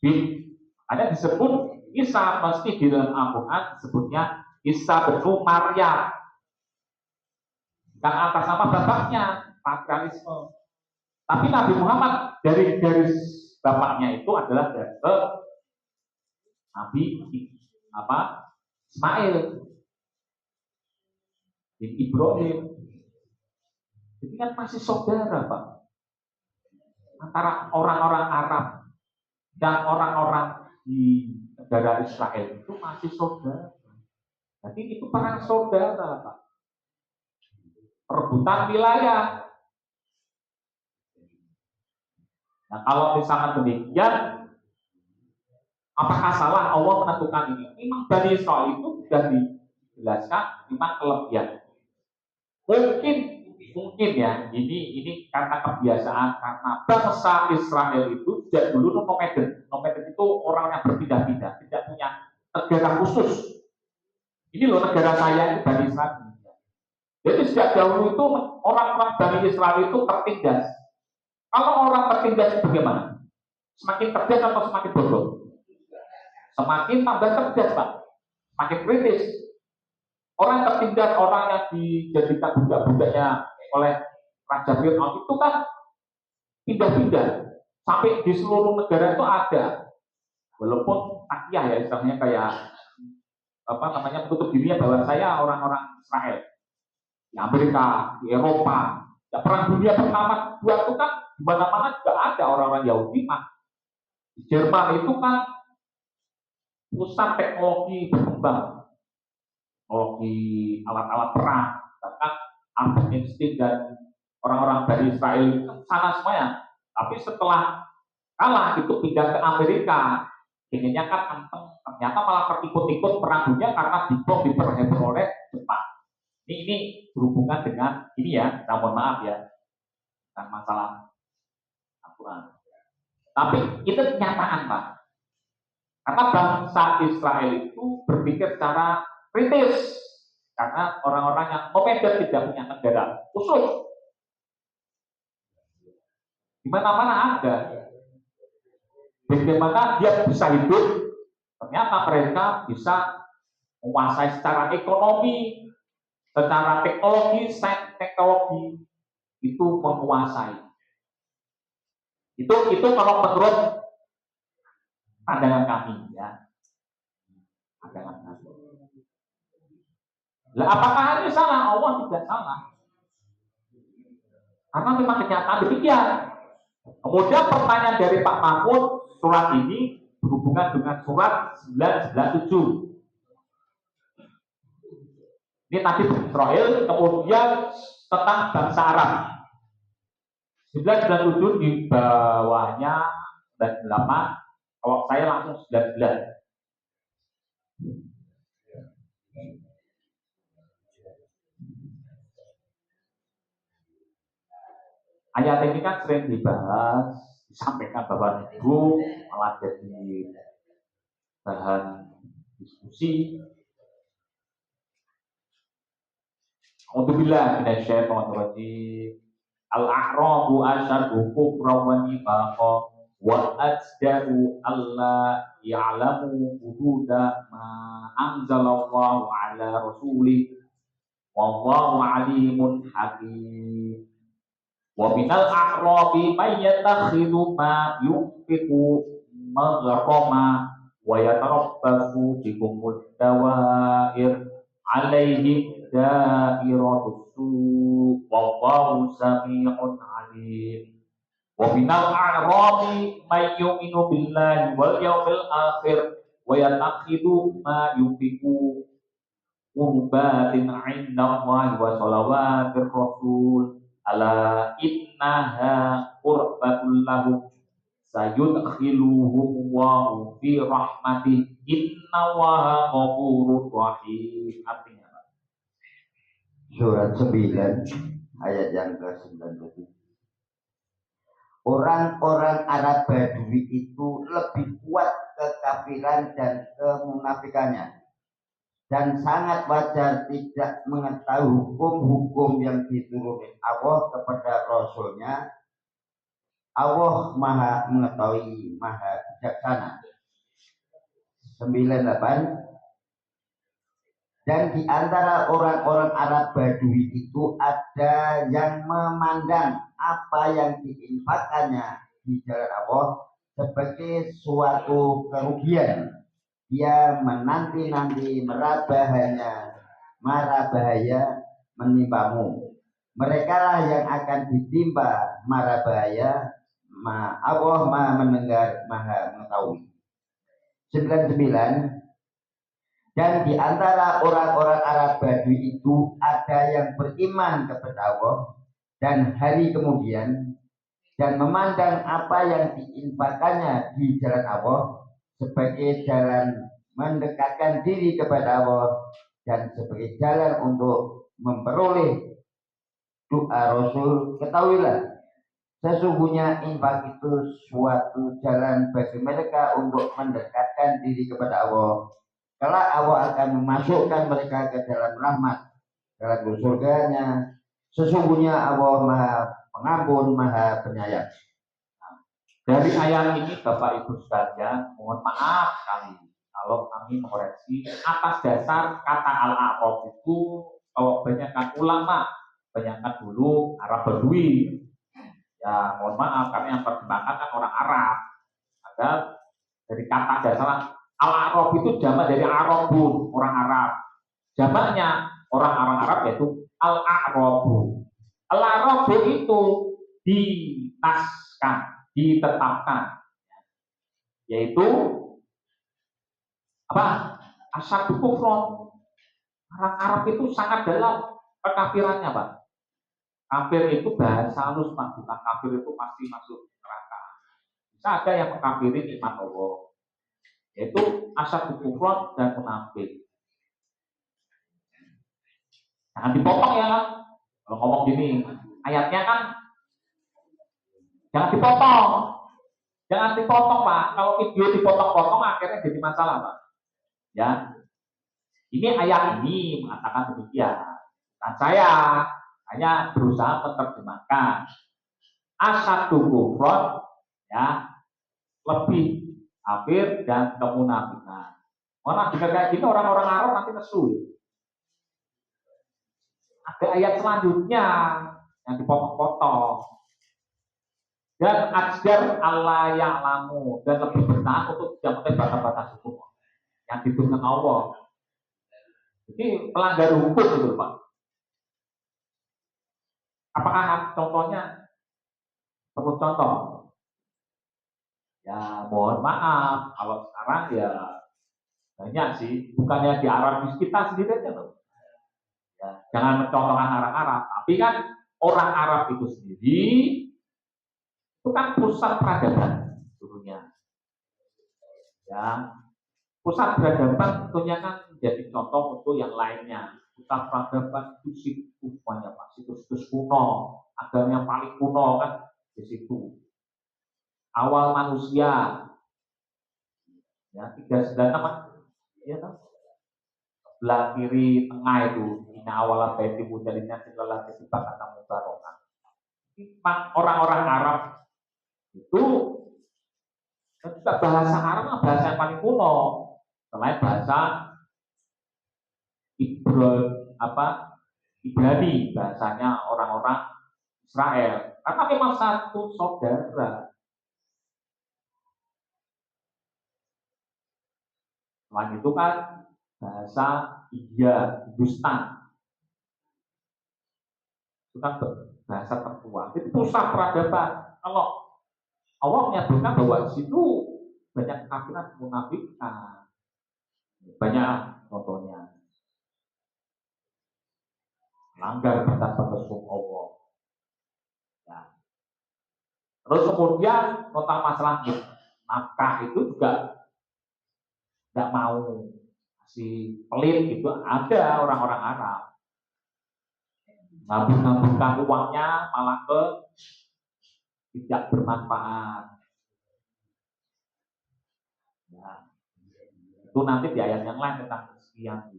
bin ada disebut Isa, pasti di dalam Al-Quran disebutnya Isa bin Maryam, yang atas nama bapaknya, patrialisme. Tapi Nabi Muhammad dari garis bapaknya itu adalah dari Nabi Ismail bin Ibrahim. Jadi kan masih saudara, Pak, antara orang-orang Arab dan orang-orang di negara Israel itu masih saudara. Jadi itu perang saudara, Pak. Perebutan wilayah. Nah, kalau misalkan demikian, apakah salah Allah menentukan ini? Memang Bani Israel itu sudah dijelaskan memang kelebihan. Mungkin ya, ini karena kebiasaan, karena bangsa Israel itu sejak dulu nomaden itu orang yang berpindah-pindah, tidak punya negara khusus. Ini loh negara saya, ini Bani Israel. Jadi sejak dahulu itu orang-orang Bani Israel itu tertindas. Kalau orang tertindas bagaimana? Semakin cerdas atau semakin bodoh? Semakin tambah cerdas, Pak. Semakin kritis. Orang tertindas, orang yang dijadikan budak-budaknya oleh Raja Fir'aun itu kan pindah-pindah sampai di seluruh negara itu ada, walaupun takiyah ya istilahnya, kayak apa namanya, menutup dirinya bahwa saya orang-orang Israel di Amerika, di Eropa. Ya, perang dunia pertama dua itu kan di mana-mana juga ada orang-orang Yahudi mah. Di Jerman itu kan pusat teknologi berkembang, teknologi alat-alat perang, bahkan Albert Einstein dan orang-orang dari Israel itu sana semuanya. Tapi setelah kalah itu pindah ke Amerika, ininya kan anteng, ternyata malah terikut-ikut perang dunia karena dibom diperhebur oleh Jepang. Ini berhubungan dengan ini ya, namun maaf ya, bukan masalah Al-Quran. Tapi itu kenyataan Pak. Karena bangsa Israel itu berpikir secara kritis. Karena orang-orang yang Medan tidak punya negara khusus. Di mana-mana ada. Bagaimana dia bisa hidup? Ternyata mereka bisa menguasai secara ekonomi, secara teknologi, sains teknologi itu menguasai. Itu kalau menurut pandangan kami ya. Pandangan kami. Lah apakah ini salah? Allah tidak salah. Karena memang kenyataan demikian. Kemudian pertanyaan dari Pak Mahmud, surat ini berhubungan dengan surat 997. Ini tadi Israel, kemudian tentang bangsa Arab. 997 di bawahnya 98, kalau saya langsung 19. Ayat ini kan sering dibahas, disampaikan bahwa itu malah jadi bahan diskusi. Alhamdulillah minasyaitonir rajim. Al-a'rabu asyaddu kufran wa nifaqan wa ajdaru alla ya'lamu hududa ma anzalallahu ala rasulih wallahu alimun hakim. Wa minal a'rabi may yattakhidhu ma yunfiqu maghrama wa yatarabbasu bikumud dawair alaihim dairatus su wallahu sami'un alim. Wa minal a'rabi may yu'minu billahi wal yawmil akhir wa yattakhidhu ma yunfiqu qurbatin 'indallahi wa salawatir rasul ala innaha qurbatul lahum sayudkhiluhum wa fi rahmatih innallaha ghafurur rahim. Artinya surat 9 ayat yang ke-97. Orang-orang Arab Badui itu lebih kuat kekafiran dan kemunafikannya, dan sangat wajar tidak mengetahui hukum-hukum yang diturunkan Allah kepada Rasulnya. Allah maha mengetahui, maha bijaksana. 98. Dan di antara orang-orang Arab Badui itu ada yang memandang apa yang diinfakkannya di jalan Allah sebagai suatu kerugian. Dia menanti-nanti mara bahaya menimpamu. Mereka lah yang akan ditimpa mara bahaya. Allah maha mendengar, maha mengetahui. 99. Dan di antara orang-orang Arab Badui itu ada yang beriman kepada Allah dan hari kemudian, dan memandang apa yang diinfakkannya di jalan Allah sebagai jalan mendekatkan diri kepada Allah dan sebagai jalan untuk memperoleh doa Rasul. Ketahuilah, sesungguhnya infak itu suatu jalan bagi mereka untuk mendekatkan diri kepada Allah. Kelak Allah akan memasukkan mereka ke dalam rahmat, dalam surganya. Sesungguhnya Allah maha pengampun, maha penyayang. Dari ayat ini Bapak Ibu sekalian, mohon maaf kami kalau kami mengoreksi atas dasar kata al-a'raf itu, kalau banyakkan ulama kebanyakan dulu Arab Badui. Ya mohon maaf karena yang terjemahkan kan orang Arab. Ada dari kata dasar al-Arab itu jamak dari Arabun, orang Arab. Jamaknya orang Arab yaitu al-Arabu. Al-Arabu itu ditaskan, ditetapkan, yaitu apa? Asyadu kufron. Orang Arab itu sangat dalam kekafirannya, Pak. Kafir itu bahasa halus, Pak. Bukan kafir itu pasti masuk neraka. Bisa ada yang mengkafiri nikmat Allah, yaitu asyadu kufron dan munafik. Jangan dipotong ya, kalau ngomong gini, ayatnya kan jangan dipotong. Jangan dipotong, Pak. Kalau video dipotong-potong akhirnya jadi masalah, Pak. Ya. Ini ayat ini mengatakan demikian. Dan saya hanya berusaha menerjemahkan asyadu kufron, ya, lebih kafir dan kemunafikan. Mana jika kayak gini orang-orang Arab nanti nesu. Ada ayat selanjutnya yang dipotong-potong. Dan ajar Allah yang lamu dan lebih bertahan untuk tidak mengetahui batas-batas hukum yang ditentukan Allah. Jadi pelanggar hukum itu, Pak. Apakah contohnya? Perlu contoh? Ya mohon maaf, kalau sekarang ya banyak sih, bukannya di Arab kita sendiri aja loh. Ya, jangan mencontohkan orang Arab, tapi kan orang Arab itu sendiri itu kan pusat peradaban dulunya. Ya, pusat peradaban tentunya kan menjadi contoh untuk yang lainnya. Pusat peradaban itu situs banyak, Pak. Situs kuno, agama yang paling kuno kan di situ. Awal manusia, ya 396, ya kan? Sebelah kiri tengah itu, ini awalan baiti mujalinya segala kesibak kata mubarokan. Orang-orang Arab itu juga bahasa Arab bahasa yang paling kuno, selain bahasa Ibrani, bahasanya orang-orang Israel. Karena memang satu saudara. Selain itu kan bahasa India, Hindustan. Itu kan bahasa tertua. Itu pusat peradaban. Kalau Allah menyebutkan bahwa di situ banyak kekafiran, munafikan. Banyak contohnya. Langgar batas-batas hukum Allah. Ya. Terus kemudian tentang masalah nafkah itu juga tidak mau si pelit itu ada orang-orang Arab ngabung-ngabungkan uangnya malah ke tidak bermanfaat. Ya. Itu nanti di ayat yang lain tentang kesekian.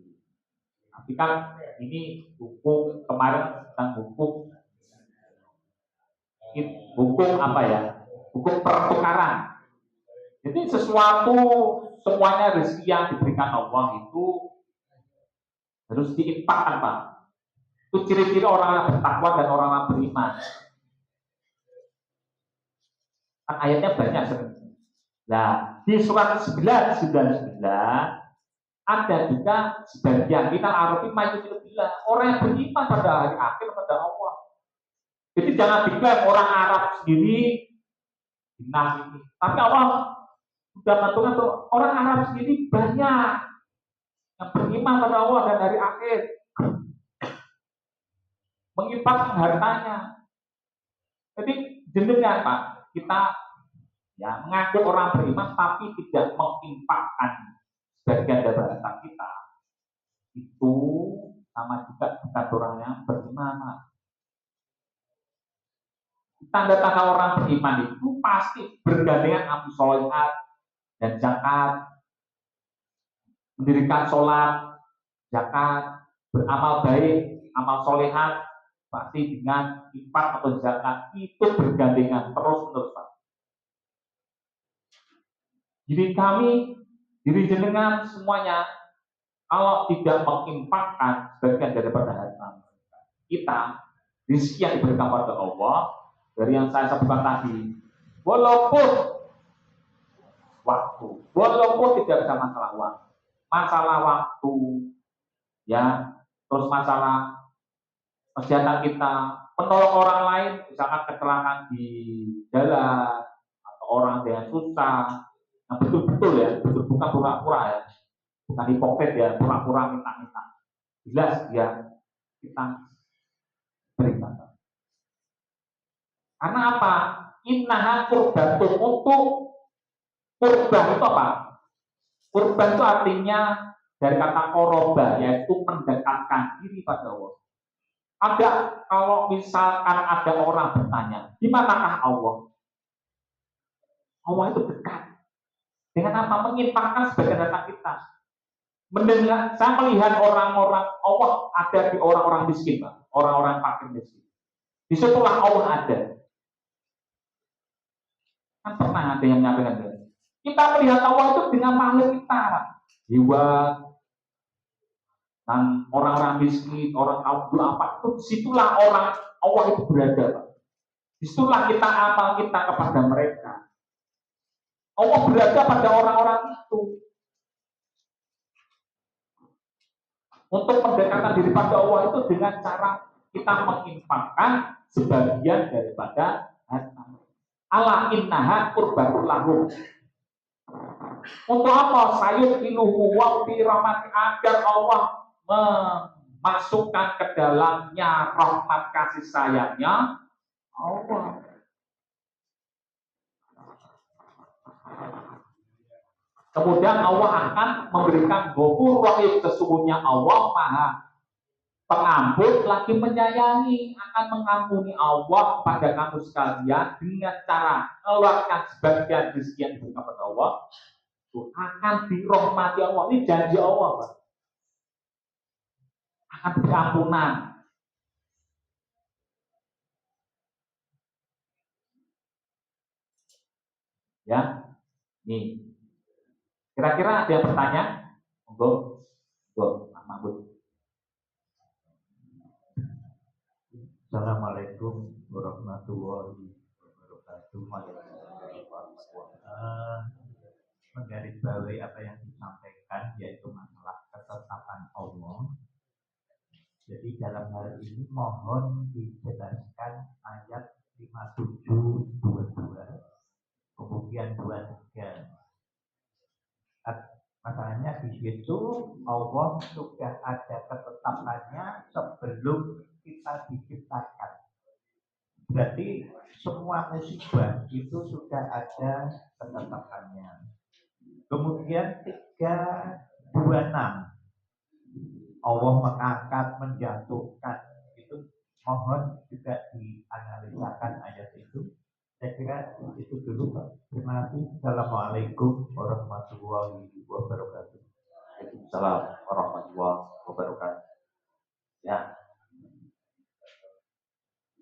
Tapi kan ini hukum kemarin tentang hukum apa ya? Hukum pertukaran. Jadi sesuatu semuanya rezeki yang diberikan Allah itu harus diinfakkan, Pak. Itu ciri-ciri orang yang bertakwa dan orang yang beriman. Kan ayatnya banyak sebenarnya. Nah, di surat 999 ada juga sebagian kita arafi mayutillah, orang yang beriman pada hari akhir pada Allah. Jadi jangan diklaim orang Arab sendiri benar ini. Tapi Allah sudah menentukan tuh orang Arab sendiri banyak yang beriman pada Allah dan hari akhir, menginfakkan hartanya. Jadi jenengan, Pak, kita ya mengaku orang beriman tapi tidak menginfakkan sebagian dari harta kita, itu sama juga bukan orang yang beriman. Tanda-tanda orang beriman itu pasti bergandengan amal sholihat dan zakat, mendirikan sholat, zakat, beramal baik, amal sholihat pasti dengan infak atau zakat itu bergandengan terus-menerus, Pak. Jadi kami, diri jenengan semuanya, kalau tidak menginfakkan sebagian daripada harta kita, Rizki yang diberikan pada Allah dari yang saya sebutkan tadi, walaupun tidak bisa masalah uang, masalah waktu, ya, terus masalah kesehatan kita, menolong orang lain, misalkan kecelakaan di jalan atau orang yang susah, yang betul-betul ya, betul bukan pura-pura ya, bukan hipokrit ya, pura-pura minta-minta, jelas ya kita berikan. Karena apa? Innaha kurbatun, untuk kurban itu apa? Kurban itu artinya dari kata koroba, yaitu mendekatkan diri pada Allah. Ada, kalau misalkan ada orang bertanya, di manakah Allah? Allah itu dekat. Dengan apa? Menyimpangkan sebagian data kita. Mendengar, saya melihat orang-orang Allah ada di orang-orang miskin, Pak. Orang-orang fakir miskin. Disitulah Allah ada. Kan pernah ada yang menyampaikan, kita melihat Allah itu dengan makhluk kita, Pak. Jiwa dan orang-orang miskin, orang kaum apa itu, disitulah orang Allah itu berada, Pak. Disitulah kita amal kita kepada mereka. Allah berada pada orang-orang itu. Untuk mendekatkan diri pada Allah itu dengan cara kita menginfakkan sebagian daripada harta. Ala innaha qurbatul lahum. Untuk apa? Sayur iluhu wa fi rahmati, agar Allah memasukkan ke dalamnya rahmat kasih sayangnya Allah. Kemudian Allah akan memberikan ghafur rahim, sesungguhnya Allah Maha Pengampun lagi menyayangi, akan mengampuni Allah pada kamu sekalian dengan cara mengeluarkan sebagian rezeki yang diberikan kepada Allah, itu akan dirahmati Allah. Ini janji Allah, Pak. Akan diberi ampunan. Ya, nih. Kira-kira ada yang bertanya? Monggo, Pak Mahmud. Assalamualaikum warahmatullahi wabarakatuh. Menggarisbawahi apa yang disampaikan, yaitu masalah ketetapan Allah. Jadi dalam hal ini mohon dijelaskan ayat 5722, kemudian 23. Masalahnya di situ Allah sudah ada ketetapannya sebelum kita diciptakan. Berarti semua musibah itu sudah ada ketetapannya. Kemudian 326, Allah mengangkat, menjatuhkan, itu mohon juga dianalisakan ayat itu. Saya kira itu dulu, Pak. Terima kasih. Assalamualaikum warahmatullahi wabarakatuh. Waalaikumsalam warahmatullahi wabarakatuh. Ya.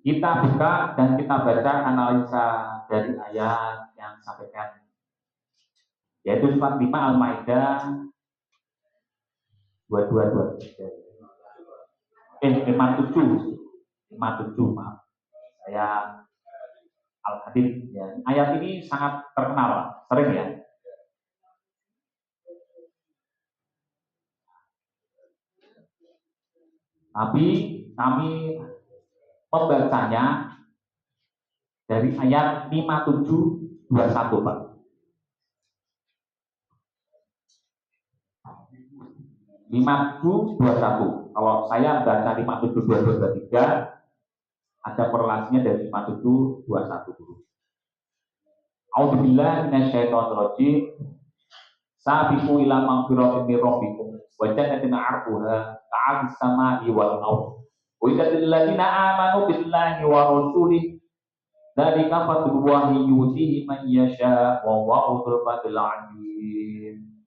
Kita buka dan kita baca analisa dari ayat yang disampaikan, yaitu surat 5 Al-Maidah 57, maaf. Saya Al-Hadid ya. Ayat ini sangat terkenal, sering ya. Tapi kami membacanya dari ayat 5721, Pak. 5721. Kalau saya baca 5723, ada korelasinya dari 5721 dulu. A'udzubillahi minasyaitonir rajim. Sabiqu ila magfiratin min rabbikum wa jannatin 'arduha ka'ardis samai wal ardh. Wa idzal ladzina amanu billahi wa rasulihi dzalika fadlullahi yutihi man yasha wa huwa dzul fadlil 'alim.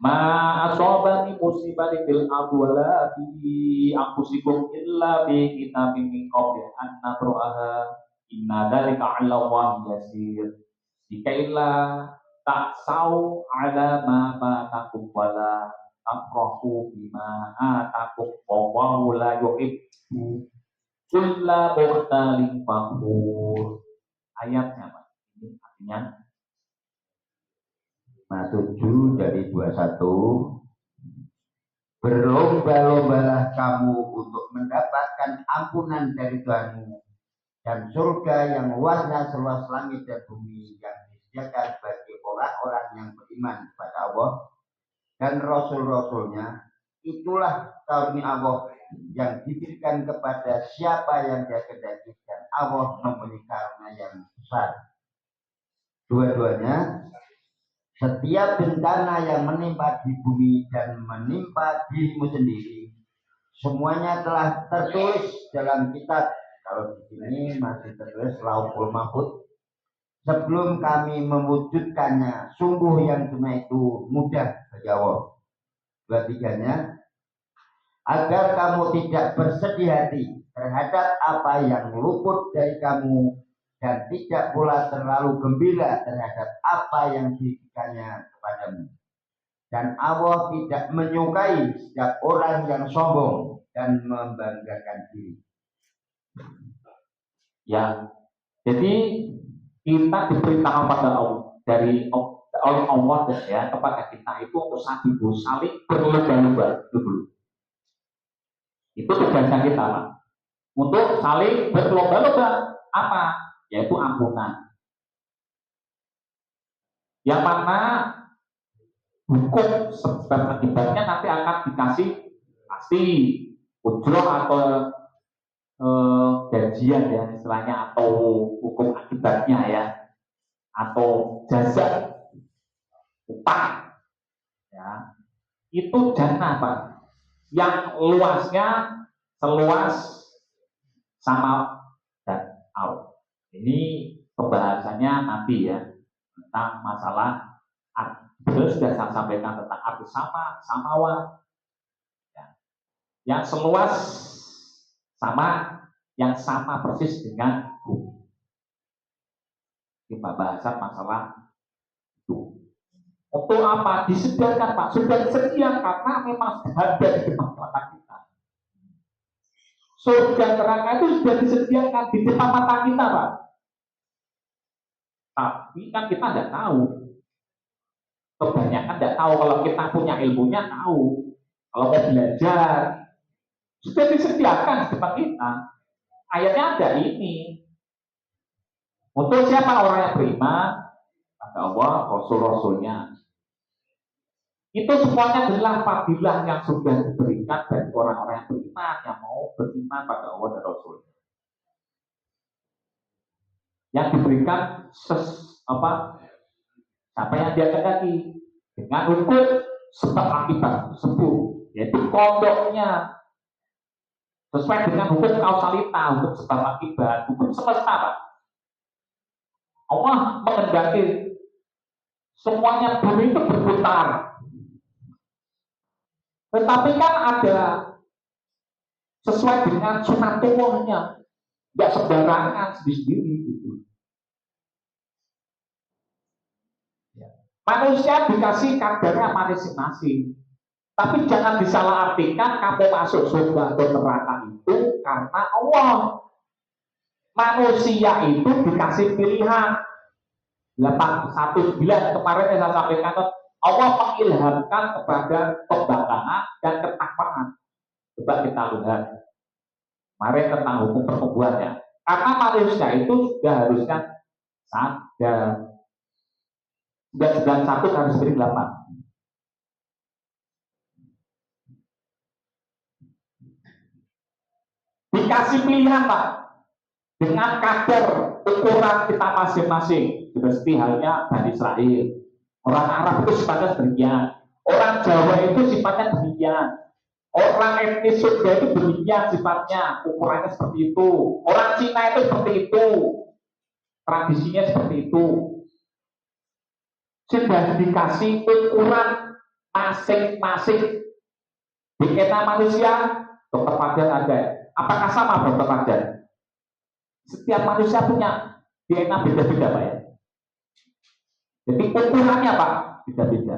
Ma asabani musibatin fil ardi wala fi anfusikum illa bi kitabin min qabli an nabraha inna dzalika 'ala Allahi yasir. Dikaila taksau ala ma fatakum wala tafrahu bima atakum wallahu la yuhibbu kulla muhtalin fakhur. Ayatnya Pak. Ini artinya 7 dari 21. Berlomba-lombalah kamu untuk mendapatkan ampunan dari Tuhanmu dan surga yang luasnya seluas langit dan bumi yang disediakan bagi orang-orang yang beriman kepada Allah dan Rasul-Rasulnya. Itulah karunia Allah yang diberikan kepada siapa yang Dia kehendaki, dan Allah mempunyai karunia yang besar. Dua-duanya, setiap bencana yang menimpa di bumi dan menimpa dirimu sendiri, semuanya telah tertulis dalam kitab. Kalau di sini masih tertulis Lauhul Mahfuz. Sebelum kami mewujudkannya, sungguh yang cuma itu mudah bagi Allah. Ketiganya, agar kamu tidak bersedih hati terhadap apa yang luput dari kamu, dan tidak pula terlalu gembira terhadap apa yang diberikannya kepadamu. Dan Allah tidak menyukai setiap orang yang sombong dan membanggakan diri. Ya, jadi kita diperintahkan pada Allah dari oleh Allah ya kepada kita itu untuk saling berlomba-lomba dulu. Itu tugasnya kita Pak. Untuk saling berlomba-lomba apa? Yaitu ampunan. Yang mana hukum sebab akibatnya nanti akan dikasih pasti ujroh atau gajian ya istilahnya, atau hukum akibatnya ya, atau jasa upah ya, itu jannah Pak, yang luasnya seluas sama dan al. Ini pembahasannya nanti ya tentang masalah beliau sudah saya sampaikan tentang arti samawa ya, yang seluas sama, yang sama persis dengan bumi. Ini pembahasan masalah itu. Untuk apa? Disediakan Pak, sudah disediakan karena memang ada di depan mata kita. Surga neraka itu sudah disediakan di depan mata kita Pak. Tapi kan kita tidak tahu. Kebanyakan tidak tahu. Kalau kita punya ilmunya tahu. Kalau mau belajar, sudah disediakan di depan kita. Ayatnya ada ini. Untuk siapa orang yang beriman pada Allah, Rasul-Rasulnya. Itu semuanya adalah fadilah yang sudah diberikan bagi orang-orang yang beriman, yang mau beriman pada Allah dan Rasulnya. Yang diberikan siapa yang dia kehendaki dengan hukum sebab akibat tersebut, yaitu kodoknya sesuai dengan hukum kausalita, hukum sebab akibat, hukum semesta Pak. Allah mengendaki semuanya bumi itu berputar. Tetapi kan ada sesuai dengan sunatullahnya, tidak sembarangan sendiri gitu. Manusia dikasih kadarnya masing-masing. Tapi jangan disalahartikan kamu masuk surga atau neraka itu karena Allah. Manusia itu dikasih pilihan. 819 kemarin yang saya sampaikan, Allah mengilhamkan kepada pembangkangan dan ketakwaan. Coba kita lihat kemarin tentang hukum pertumbuhannya. Karena manusia itu sudah harusnya sadar. 91 garis miring 8. Dikasih pilihan Pak, dengan kadar ukuran kita masing-masing. Seperti halnya Bani Israel. Orang Arab itu sifatnya demikian. Orang Jawa itu sifatnya demikian. Orang etnis Sunda itu demikian sifatnya. Ukurannya seperti itu. Orang Cina itu seperti itu. Tradisinya seperti itu. Sudah dikasih ukuran masing-masing. DNA manusia, Dokter Fadil ada. Apakah sama Dokter Fadil? Setiap manusia punya DNA beda-beda Pak ya. Jadi ukurannya Pak beda-beda.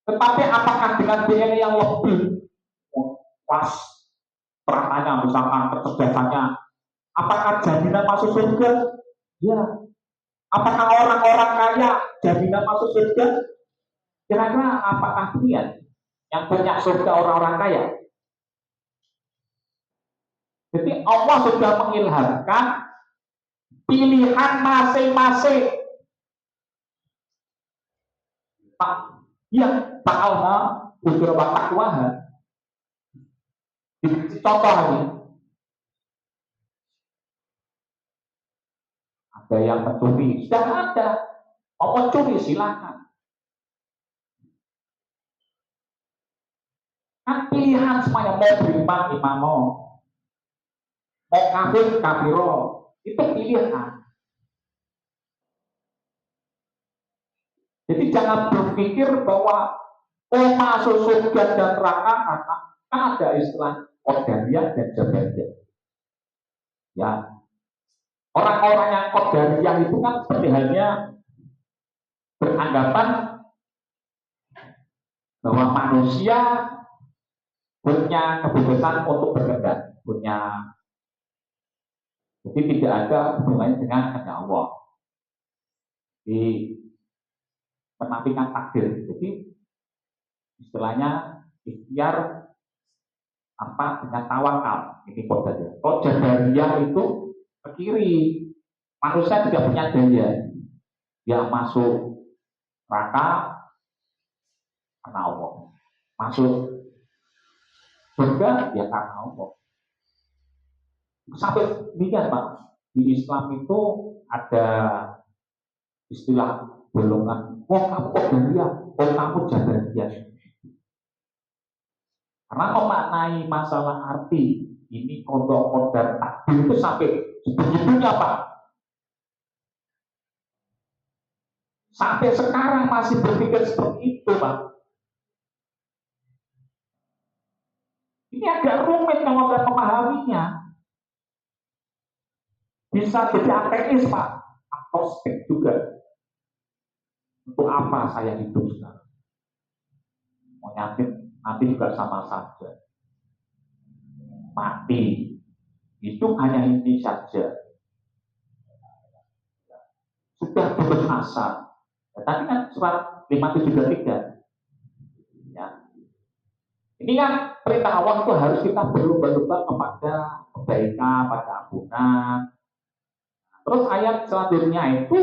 Tetapi apakah dengan DNA yang lebih pas stratanya, misalkan kecerdasannya, apakah jaminan masuk surga? Ya. Apakah orang-orang kaya jaminan masuk surga? Kira-kira apakah demikian? Yang punya surga orang-orang kaya? Jadi Allah sudah mengilhamkan pilihan masing-masing. Ya, ta'alna ujur wa taqwaha. Contoh lagi. Ada yang mencuri, sudah ada. Mau mencuri silakan. Kan pilihan semuanya, mau beriman imamo, mau kafir kafiro, itu pilihan. Jadi jangan berpikir bahwa masuk surga dan neraka karena kan ada istilah qadariyah dan jabariyah. Ya, orang-orang yang qadariyah itu kan seperti halnya beranggapan bahwa manusia punya kebebasan untuk berkehendak, jadi tidak ada hubungannya dengan kehendak Allah. Di menafikan takdir. Jadi istilahnya ikhtiar apa dengan tawakal. Ini qadariyah. Kalau jabariyah itu ke kiri, manusia tidak punya daya. Dia masuk neraka karena Allah, masuk surga ya karena Allah. Sampai demikian Pak. Di Islam itu ada istilah golongan, kamu qadariyah, kamu jabariyah. Karena memaknai masalah arti ini kodok qadar takdir itu sampai sebegitunya Pak. Sampai sekarang masih berpikir seperti itu Pak. Ini agak rumit kalau nggak memahaminya. Bisa jadi ateis Pak, agnostik juga. Untuk apa saya hidup sekarang? Mau yakin nanti juga sama saja. Mati. Hidup hanya ini saja. Sudah putus asa. Ya, tadi kan surat 573. Ya. Ini kan perintah Allah itu harus kita berlomba-lomba kepada kebaikan, pada ampunan. Terus ayat selanjutnya itu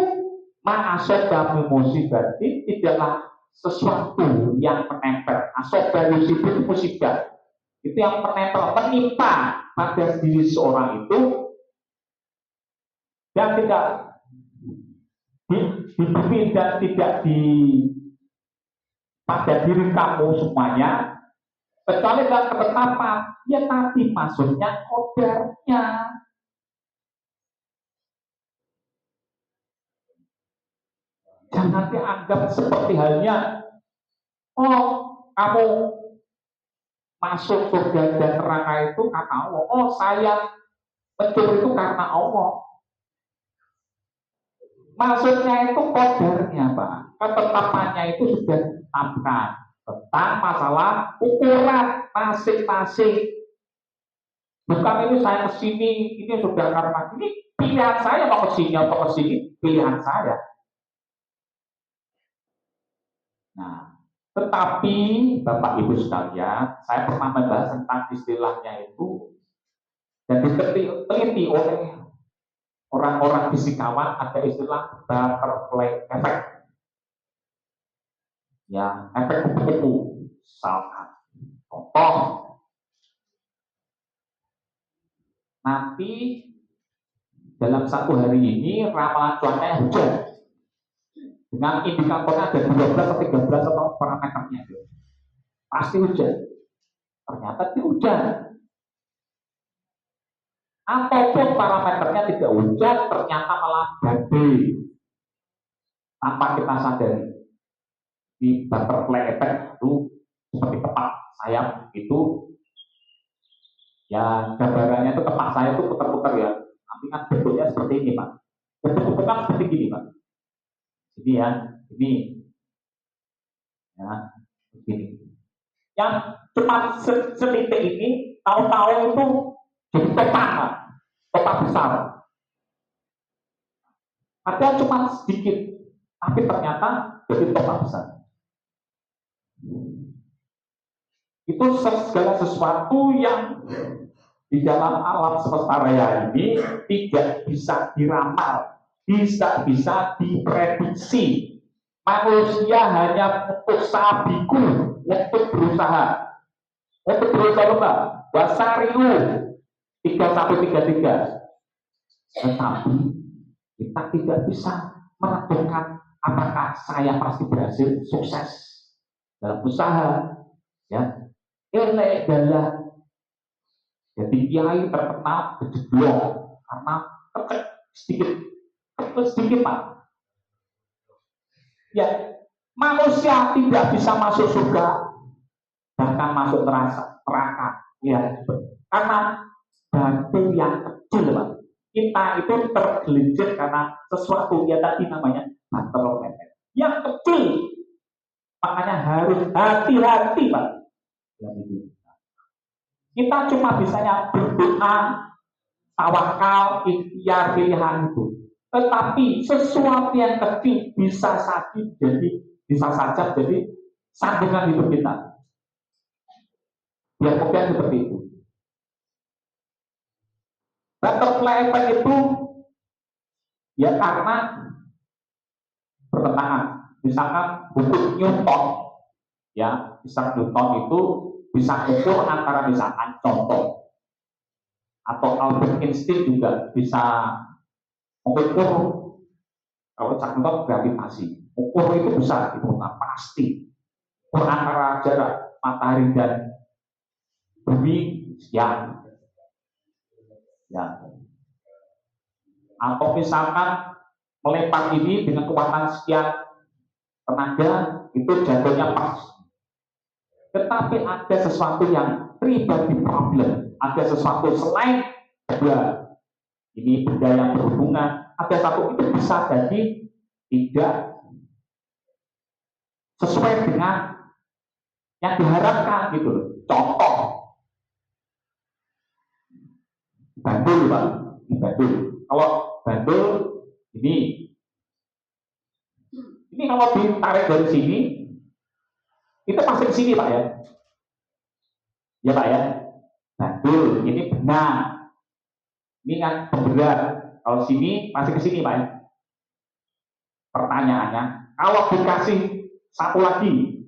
ma'asyadda musibati tidaklah sesuatu yang menempel. Asoba itu musibah. Itu yang menempel, menimpa pada diri seorang itu dan tidak diberi dan tidak pada diri kamu semuanya, kecuali dalam ketetapan. Ya tadi maksudnya qadarnya. Jangan dianggap seperti halnya, kamu masuk surga dan neraka itu karena Allah. Saya mencuri itu karena Allah. Maksudnya itu qadarnya Pak. Ketetapannya itu sudah ditetapkan tentang masalah ukuran masing-masing. Bukan ini saya kesini, ini sudah karena ini pilihan saya mau kesini atau kesini, pilihan saya. Nah, tetapi Bapak Ibu sekalian, saya pernah membahas tentang istilahnya itu dan diteliti oleh orang-orang fisikawan, ada istilah butterfly effect. Ya, efek kupu-kupu. Misalkan, contoh, nanti dalam satu hari ini ramalan cuaca hujan. Dengan indikatornya ada 12 atau 13 atau parameternya itu. Pasti hujan. Ternyata tidak hujan. Ataupun parameternya tidak hujan, ternyata malah badai. Tanpa kita sadari. Di butterfly effect itu seperti tepat sayap itu. Ya gambarannya itu tepat sayap itu putar-putar ya. Tapi kan bentuknya seperti ini Pak. Bentuk-bentuknya seperti gini Pak. Jadi ya, ini ya, begini. Yang cuma setitik ini tahu-tahu itu jadi topak besar. Ada cuma sedikit, tapi ternyata jadi topak besar. Itu segala sesuatu yang di dalam alam semesta raya ini tidak bisa diramal, bisa diprediksi. Manusia hanya untuk sabiku, untuk berusaha lomba. Wasariu 3133. Tetapi kita tidak bisa menentukan apakah saya pasti berhasil sukses dalam usaha, ya. Dalam jadi kiai terkenal kejeblok karena sedikit Pak. Ya, manusia tidak bisa masuk surga, bahkan masuk neraka, ya, karena batu yang kecil, Pak. Kita itu tergelincir karena sesuatu yang tadi namanya baterai yang kecil, makanya harus hati-hati, Pak. Kita cuma bisanya berdoa, tawakal, ikhtiar, pilihan itu. Tetapi sesuatu yang kecil bisa saja jadi sambungan hidup kita. Biar kemudian seperti itu. Butterfly effect itu ya karena pertentangan. Misalkan buku Newton, ya, Isaac Newton itu bisa ukur antara misalkan contoh, atau Albert Einstein juga bisa mengukur kalau Isaac Newton gravitasi. Ukur itu bisa diukur pasti. Ukur antara jarak matahari dan bumi sekian. Ya. Atau misalkan melempar ini dengan kekuatan sekian tenaga itu jatuhnya pas. Tetapi ada sesuatu yang pribadi problem, ada sesuatu selain benda. Ini benda yang berhubungan, ada satu itu bisa jadi tidak sesuai dengan yang diharapkan gitu loh. Contoh bandul, Pak. Bandul. Kalau bandul ini kalau ditarik dari sini, itu pasti ke sini, Pak, ya. Ya, Pak, ya. Bandul ini benar. Ini kan pemberat. Kalau sini pasti ke sini, Pak, ya. Pertanyaannya, kalau dikasih satu lagi,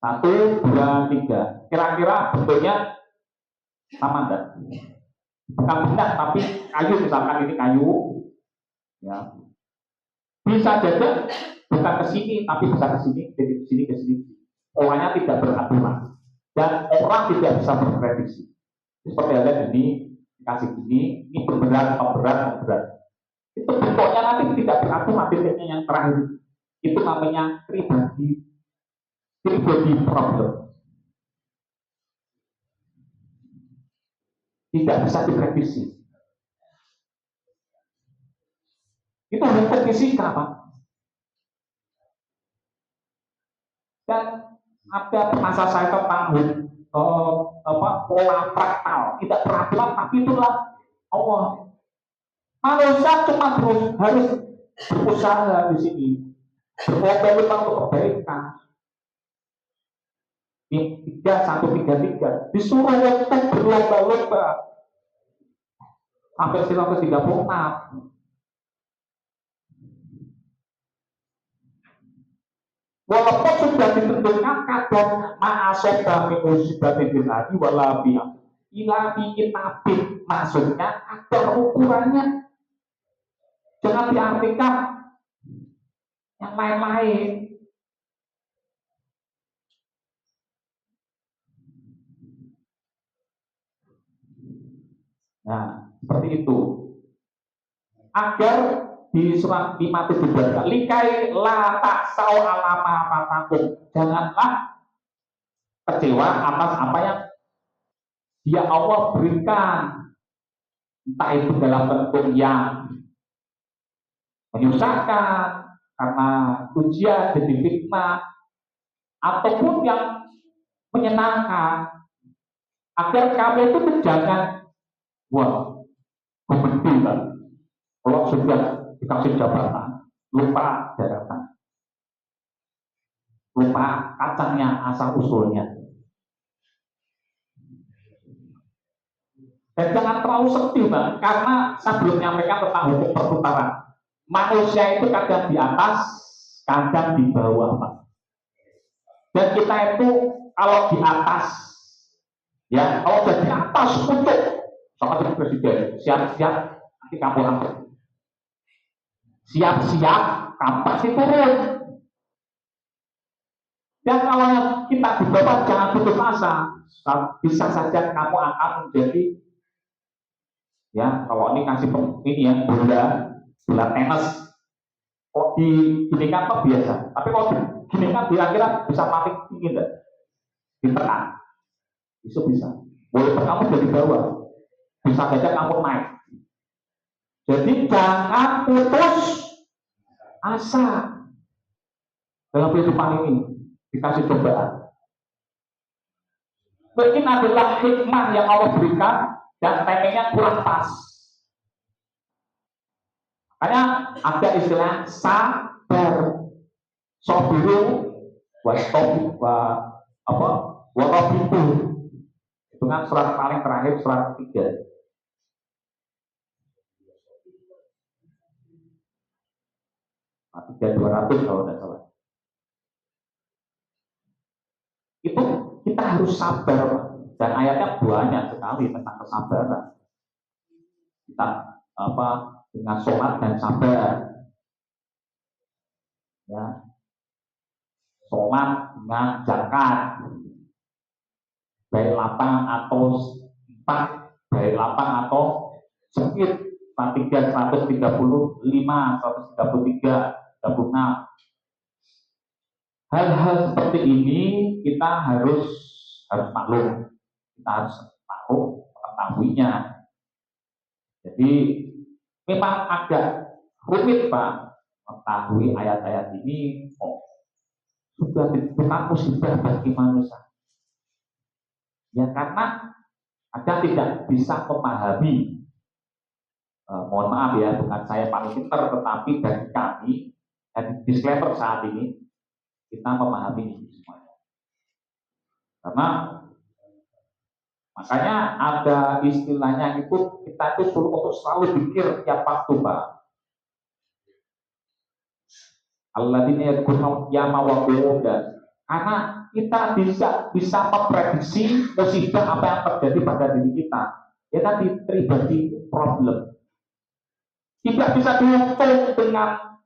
1, 2, 3, kira-kira bentuknya sama enggak? Bukan benda, tapi kayu, misalkan ini kayu, ya. Bisa saja bukan ke sini, tapi bisa ke sini, jadi ke sini, ke sini. Polanya tidak beraturan dan orang tidak bisa berprediksi. Seperti ada ini dikasih gini, ini berat. Itu bentuknya nanti tidak beraturan. Titiknya yang terakhir itu namanya pribadi problem. Tidak bisa diprediksi. Itu hukum fisika, Pak. Dan ada masa saya tentang pola fraktal, tidak peraturan, tapi itulah Allah. Manusia cuma harus berusaha di sini, berlomba untuk kebaikan. 133 disuruh untuk berlomba-lomba sampai 136. Walaupun sudah ditentukan kadar ma'asoba mi'usibatin biladi walabiyah ilabi kitabin, maksudnya kadar ukurannya. Jangan diartikan yang lain-lain. Nah, seperti itu. Agar di surat 5:17 likai la taksau alama matakum, janganlah kecewa atas apa yang dia Allah berikan, entah itu dalam bentuk yang menyusahkan karena ujian jadi fitnah, ataupun yang menyenangkan agar kami itu jangan wah berhenti kan. Kalau sudah dikasih jabatan, lupa daratan, lupa kacangnya, asal usulnya. Dan jangan terlalu sedih, Bang, karena saya belum menyampaikan tentang hukum perputaran. Manusia itu kadang di atas, kadang di bawah, Pak. Dan kita itu kalau di atas, ya kalau di atas untuk sama seperti presiden, siap-siap nanti kamu angkat. Siap-siap kamu pasti turun. Dan kalau kita di bawah jangan putus asa, bisa saja kamu akan menjadi, ya kalau ini kasih ini ya bola tenis, kok diginikan kok biasa, tapi kalau diginikan kira-kira bisa mati tinggi enggak? Ditekan, itu bisa. Walaupun kamu dari bawah, bisa saja kamu naik. Jadi jangan putus asa dalam kehidupan ini. Dikasih cobaan. Mungkin adalah hikmah yang Allah berikan dan timingnya kurang pas. Makanya ada istilah sabar, sobiru, warobitu. Itu kan surat paling terakhir, surat 3. Nah, 3.200 kalau tidak salah. Itu kita harus sabar, dan ayatnya banyak sekali tentang kesabaran. Kita dengan sholat dan sabar, ya, sholat dengan zakat, baik lapang atau empat, baik lapang atau sempit, 135, 133, 36. Hal-hal seperti ini kita harus maklum, kita harus tahu mengetahuinya. Jadi memang agak rumit, Pak, mengetahui ayat-ayat ini. Sudah ditentukan musibah bagi manusia. Ya karena ada tidak bisa memahami. Mohon maaf ya, bukan saya paling pintar, tetapi dari kami dan disclaimer saat ini kita memahami ini semuanya. Karena makanya ada istilahnya itu, kita itu suruh untuk selalu pikir tiap waktu, Pak. Alladzina yadhkuruna yawma wa qu'udan. Karena kita bisa memprediksi musibah apa yang terjadi pada diri kita. Ya tadi pribadi problem. Tidak bisa dihitung dengan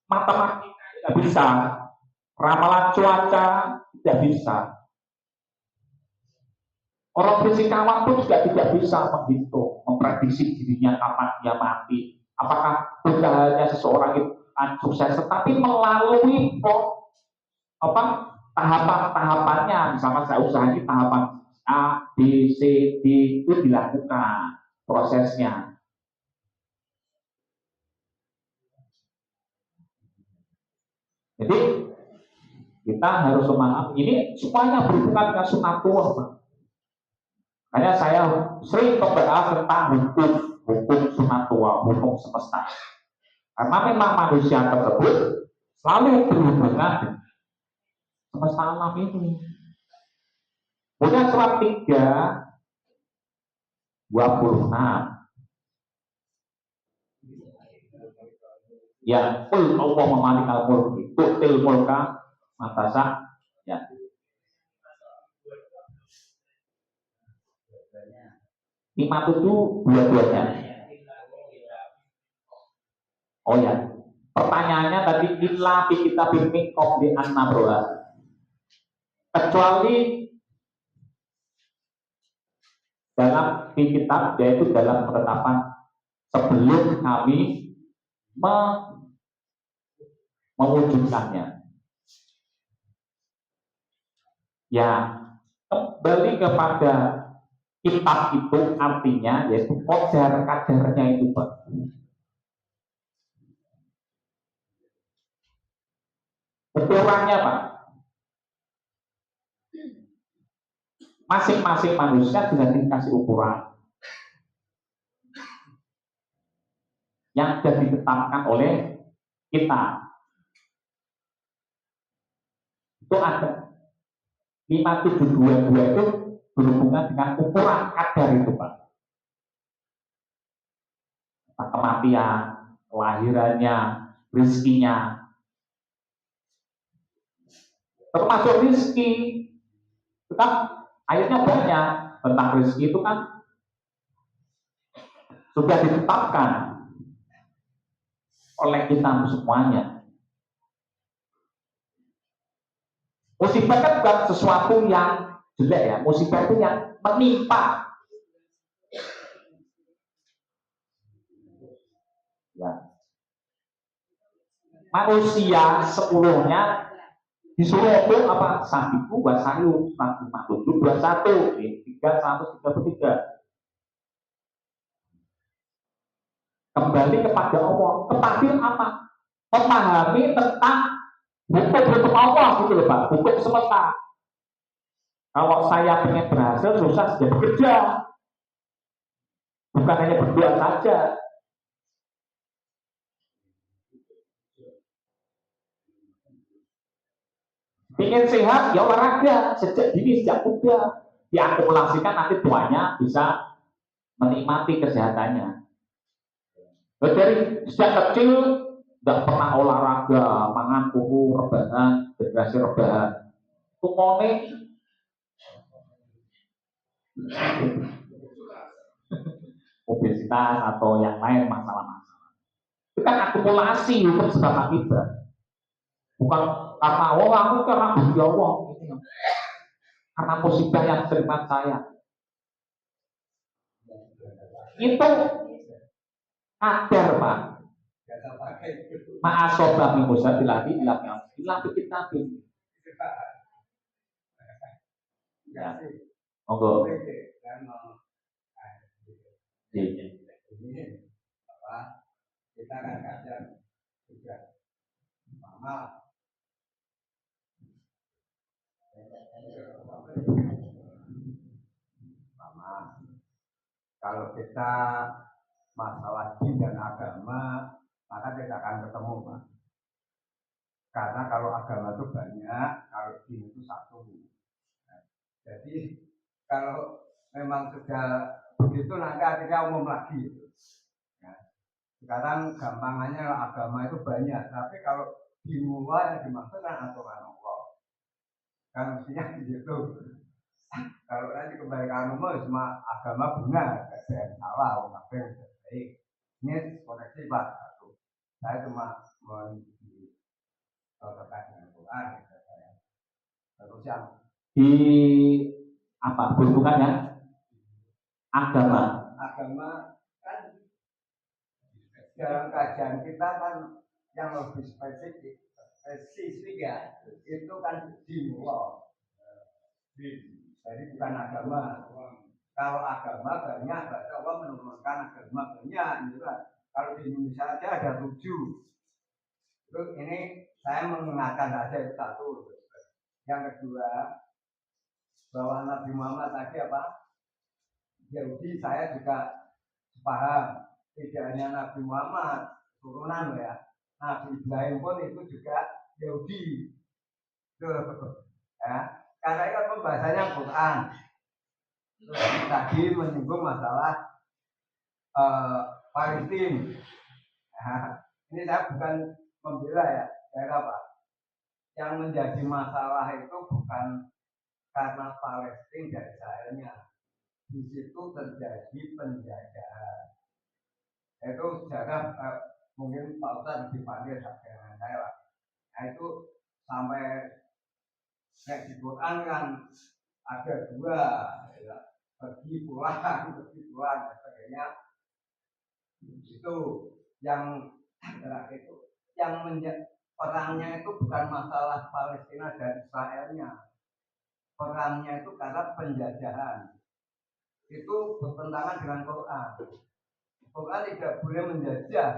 matematika, tidak bisa. Ramalan cuaca tidak bisa. Orang fisikawan pun juga tidak bisa menghitung, memprediksi dirinya kapan dia mati. Apakah usahanya seseorang itu akan sukses, tetapi melalui tahapan-tahapannya. Misalnya saya usaha ini tahapan A, B, C, D itu dilakukan prosesnya. Jadi kita harus memahami ini semuanya berhubungan dengan sunatullah, Pak. Makanya saya sering membahas tentang hukum sunatullah, hukum semesta. Karena memang manusia tersebut selalu berhubungan dengan semesta alam ini. Kemudian surat 3:26. Ya, qul Allah memalikal mulki tu'til mulka matasa, ya. 57 dua-duanya. Oh ya, pertanyaannya tadi illa fi kitabim min qabli an nabraha. Kecuali dalam di kitab, yaitu dalam penetapan sebelum kami mewujudkannya. Ya, kembali kepada kitab itu artinya yaitu kadarnya itu, Pak. Ukurannya, Pak. masing-masing manusia sudah dikasih ukuran yang sudah ditetapkan oleh kita. Itu ada 5722 itu berhubungan dengan ukuran kadar itu, Pak. Kematian, kelahirannya, rezekinya. Termasuk rezeki. Itu kan ayatnya banyak tentang rezeki itu kan sudah ditetapkan oleh kita semuanya. Musibah kan bukan sesuatu yang jelek ya, musibah itu yang menimpa. Ya. Manusia seluruhnya disuruh itu apa? Sahibu wasayu 157 21 3 133. Kembali kepada Allah. Kepada apa? Memahami tentang hukum Allah gitu loh, Pak. Hukum semesta. Kalau saya pengen berhasil, susah sudah bekerja. Bukan hanya berdoa saja. Ingin sehat, ya olahraga. Sejak dini, sejak muda. Diakumulasikan nanti tuanya bisa menikmati kesehatannya. Dari sejak kecil nggak pernah olahraga, mangan kuku rebahan, generasi rebahan. Tumone obesitas atau yang lain masalah-masalah. Itu kan akumulasi hukum sebab akibat. Bukan karena aku karena bagi Allah ini, karena musibah yang terima saya. Itu kadar, Pak. Ma'asobah min musabbilahi ila kita. Ya. Monggo. Kita kan kadang juga mama kalau kita masalah din dan agama, maka tidak akan ketemu, Pak. Karena kalau agama itu banyak, kalau din itu satu. Nah, jadi kalau memang sudah begitu nanti akhirnya umum lagi. Ya. Sekarang gampangannya agama itu banyak, tapi kalau dimulai yang dimaksudkan aturan Allah. Kan mestinya begitu. Kalau nanti kebaikan umum cuma agama benar, ada yang salah, apa yang baik. Ini koreksi Pak. Saya cuma menuju terkait dengan Quran. Terus yang di apa berhubungannya agama kan dalam kajian kita kan yang lebih spesifik ya itu kan dimulai. Jadi bukan agama. Kalau agama banyak, berarti Allah menurunkan agama banyak. Gitu kan. Kalau di Indonesia saja ada 7. Terus ini saya mengingatkan saja itu satu. Yang kedua, bahwa Nabi Muhammad tadi apa? Yahudi saya juga paham. Tidak hanya Nabi Muhammad, turunan ya. Nabi Ibrahim pun itu juga Yahudi. Ya. Karena itu pembahasannya Quran. Tadi menyinggung masalah Palestina. Nah, ini saya bukan membela ya, saya apa? Yang menjadi masalah itu bukan karena Palestina dan Israelnya. Di situ terjadi penjajahan. Itu sejarah mungkin Pak Ustadz lebih pandai dengan saya lah. Nah itu sampai di Quran kan ada 2 ya. pergi pulang dan sebagainya. Itu yang itu yang perangnya itu bukan masalah Palestina dan Israelnya. Perangnya itu karena penjajahan. Itu bertentangan dengan Quran. Quran tidak boleh menjajah.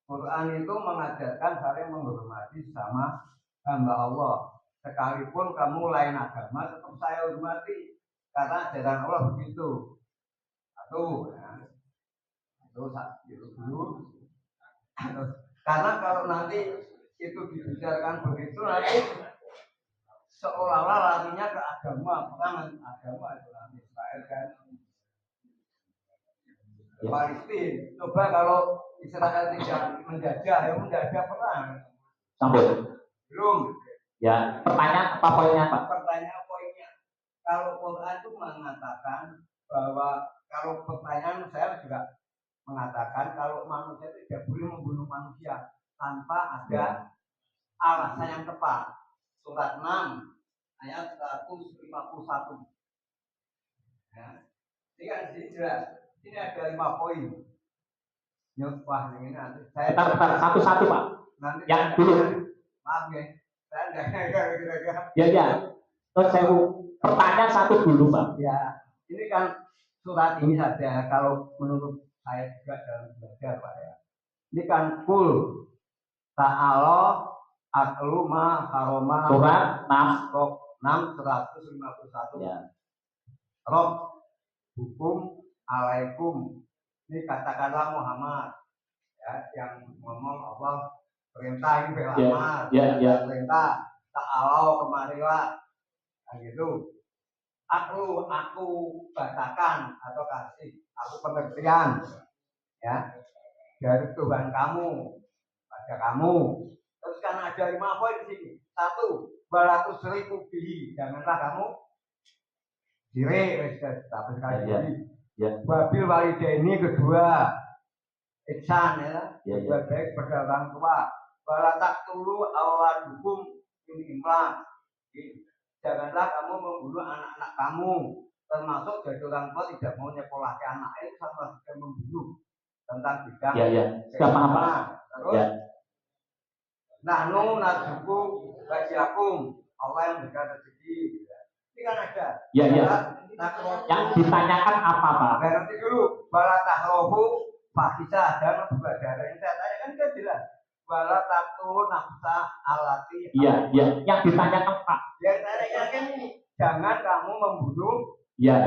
Quran itu mengajarkan saling menghormati sama hamba Allah. Sekalipun kamu lain agama, tetap saya hormati. karena ajaran Allah begitu. Satu, ya. Itu dulu. Karena kalau nanti itu dibicarakan begitu nanti seolah-olah larinya ke agama, perang agama itu nanti Israel kan. Palestina, coba kalau Israel tidak menjajah, ya menjajah perang. Sambut. Belum. Ya, pertanyaan apa poinnya, Pak? Pertanyaan poinnya, kalau Quran itu mengatakan bahwa kalau pertanyaan saya juga mengatakan kalau manusia itu tidak boleh membunuh manusia tanpa ada alasan yang tepat. Surat 6 ayat 151. Ya. Ini kan di sini jelas. Ini ada 5 poin. Wah, ini nanti saya satu-satu, Pak. Nanti yang dulu. Maaf ya. Saya enggak. Ya. Terus saya pertanyaan satu dulu, Pak. Ya, ini kan surat ini saja kalau menurut saya juga dalam belajar, Pak ya. Ini kan kul ta'ala aklu ma haroma surat 6 151. Ya. Rob hukum alaikum. Ini katakanlah Muhammad ya, yang ngomong Allah perintah ini lama. Ya. Perintah ta'ala kemarilah. Nah, gitu. Aku bacakan atau kasih aku pengertian ya dari Tuhan kamu pada kamu. Terus kan ada 5 poin di sini. 1, 200.000 bihi, janganlah kamu sirik tapi sekali lagi. Ya. Wabil walidaini kedua ihsan ya. Ya. Baik pada orang tua. Wala taqtulu auladukum min imlaq. Janganlah kamu membunuh anak-anak kamu, termasuk dari orang tua tidak mau nyekolahkan anak itu sama saja membunuh. Tentang bidang sudah paham, Pak. Terus nahnu narzuku bajiakum, Allah yang memberikan rezeki. Ini kan ada. Ya. Yang ditanyakan apa, Pak? Nanti dulu bala tahrohu fahisah dan berbadan. Yang saya tanyakan kan jelas. Bala taqtulu nafsa alati. Iya. Yang ditanyakan, Pak. Yang saya tanyakan ini, jangan kamu membunuh yang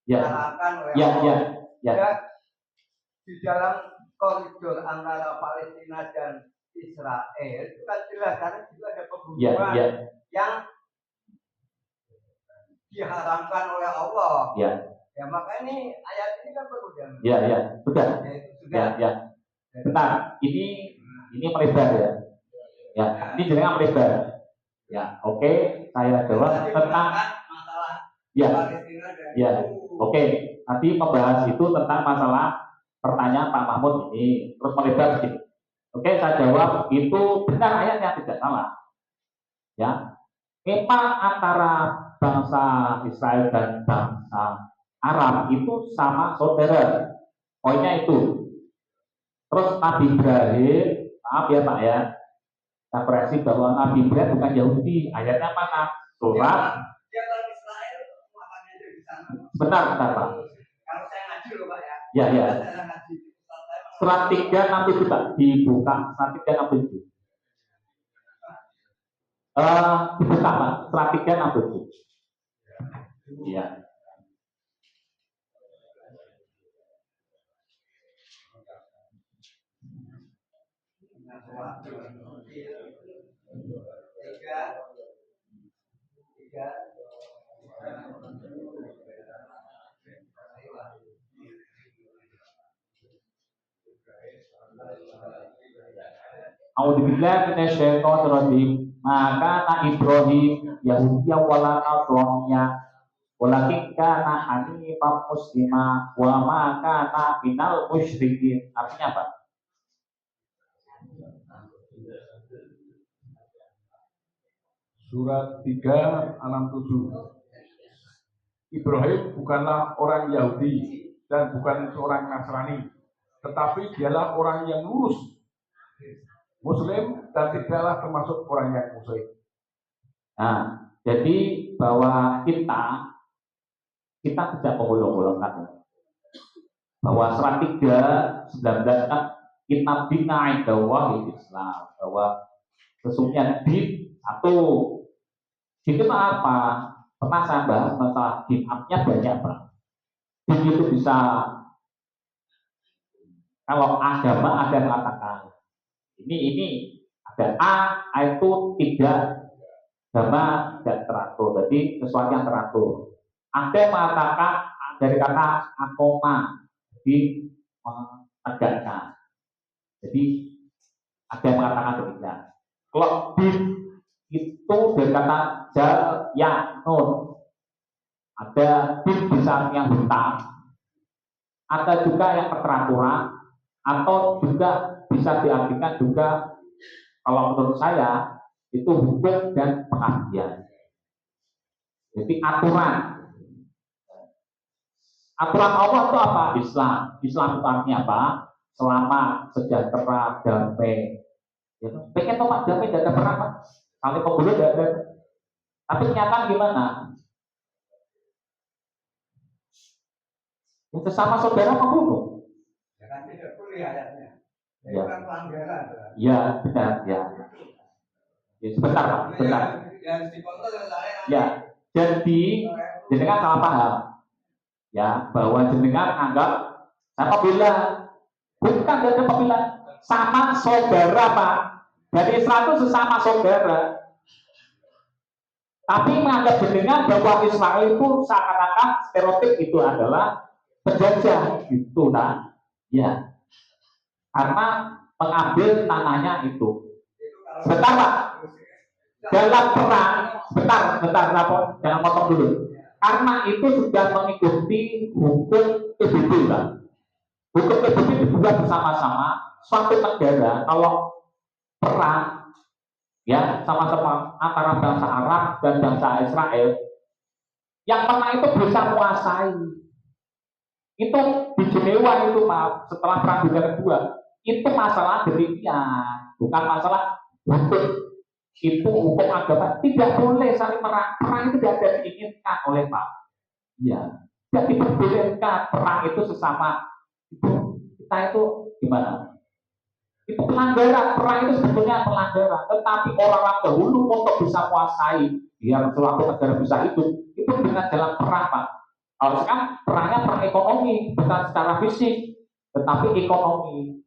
diarahkan oleh Allah. Ya. Di dalam koridor antara Palestina dan Israel itu kan jelas karena itu ada pembunuhan yang diharamkan oleh Allah. Ya maka ini ayat ini kan perlu jangan. Sudah. Ya. Bentar, ini melebar ya. Ya, ini jenengan melebar. Ya, oke, saya jawab tentang masalah Palestina dan oke. Nanti membahas itu tentang masalah pertanyaan Pak Mahmud ini terus melebar sedikit. Oke, saya jawab itu benar ayatnya tidak salah. Ya, memang antara bangsa Israel dan bangsa Arab itu sama saudara. Poinnya itu. Terus Nabi Ibrahim, maaf ya Pak ya, saya koreksi bahwa Nabi Ibrahim bukan Yahudi. Ayatnya mana? Surat. Israel, makanya di sana. Bentar Pak. Kalau saya ngaji loh Pak ya. Ya. Surat 367 Pak, dibuka. Surat 367. Dibuka Pak, surat 367. Iya. A'udzubillahi minasyaitonirrajim. Maka na Ibrahim Yahudiyya wala Nasraniyya walakin kana hanifan muslima wa ma kana minal musyrikin. Artinya apa? Surat 367. Ibrahim bukanlah orang Yahudi dan bukan seorang Nasrani, tetapi dialah orang yang lurus Muslim dan tidaklah termasuk orang yang musyrik. Nah, jadi bahwa kita tidak membolong-bolongkan. Bahwa surat 3:19 kan kita bina indallah Islam, bahwa sesungguhnya din satu. Itu apa? pernah saya bahas masalah dinamnya banyak Pak. Din itu bisa, kalau agama ada yang mengatakan ini ada A itu tidak, agama tidak teratur, jadi sesuatu yang teratur. Ada yang mengatakan dari kata akoma, jadi menegakkan. Jadi ada yang mengatakan demikian. Kalau din itu dari kata jal ya nun, ada din bisa yang hutang, ada juga yang keteraturan, atau juga bisa diartikan juga, kalau menurut saya itu hukum dan pengabdian. Jadi aturan Allah itu apa? Islam itu artinya apa? Selamat, sejahtera, damai. Ya, pengen tomat damai tidak ada perang, Pak. Saling membunuh tidak ada. Tapi kenyataan gimana? Ya, sesama saudara membunuh. Ya kan tidak boleh ayatnya. Itu Ya. kan pelanggaran. Ya, benar, ya. Ya, sebentar, Pak, sebentar. Yang dikontrol saya. Ya, jadi jenengan salah paham. Ya, bahwa jenengan anggap saya pembela. Bukan dari pembela, sama saudara, Pak. Dari Islam itu sesama saudara. Tapi menganggap jenengan bahwa Israel itu seakan-akan stereotip itu adalah penjajah, gitu, nah. Ya, karena mengambil tanahnya itu. Sebentar, Pak. Dalam perang, bentar, jangan potong dulu. Karena itu sudah mengikuti hukum PBB, Pak. Hukum PBB dibuat bersama-sama. Suatu negara kalau perang, ya sama-sama antara bangsa Arab dan bangsa Israel, yang menang itu bisa menguasai. Itu di Jenewa itu, Pak, setelah perang dunia kedua, itu masalah demikian, bukan masalah hukum. Itu hukum agama, tidak boleh saling perang itu tidak ada diinginkan oleh Pak. Ya, tidak diperbolehkan perang itu sesama. Itu kita itu gimana? Itu pelanggaran, perang itu sebetulnya pelanggaran. Tetapi orang-orang dahulu untuk bisa menguasai, biar suatu negara bisa hidup, itu dengan jalan perang, Pak. Kalau sekarang perangnya perang ekonomi, bukan secara fisik, tetapi ekonomi.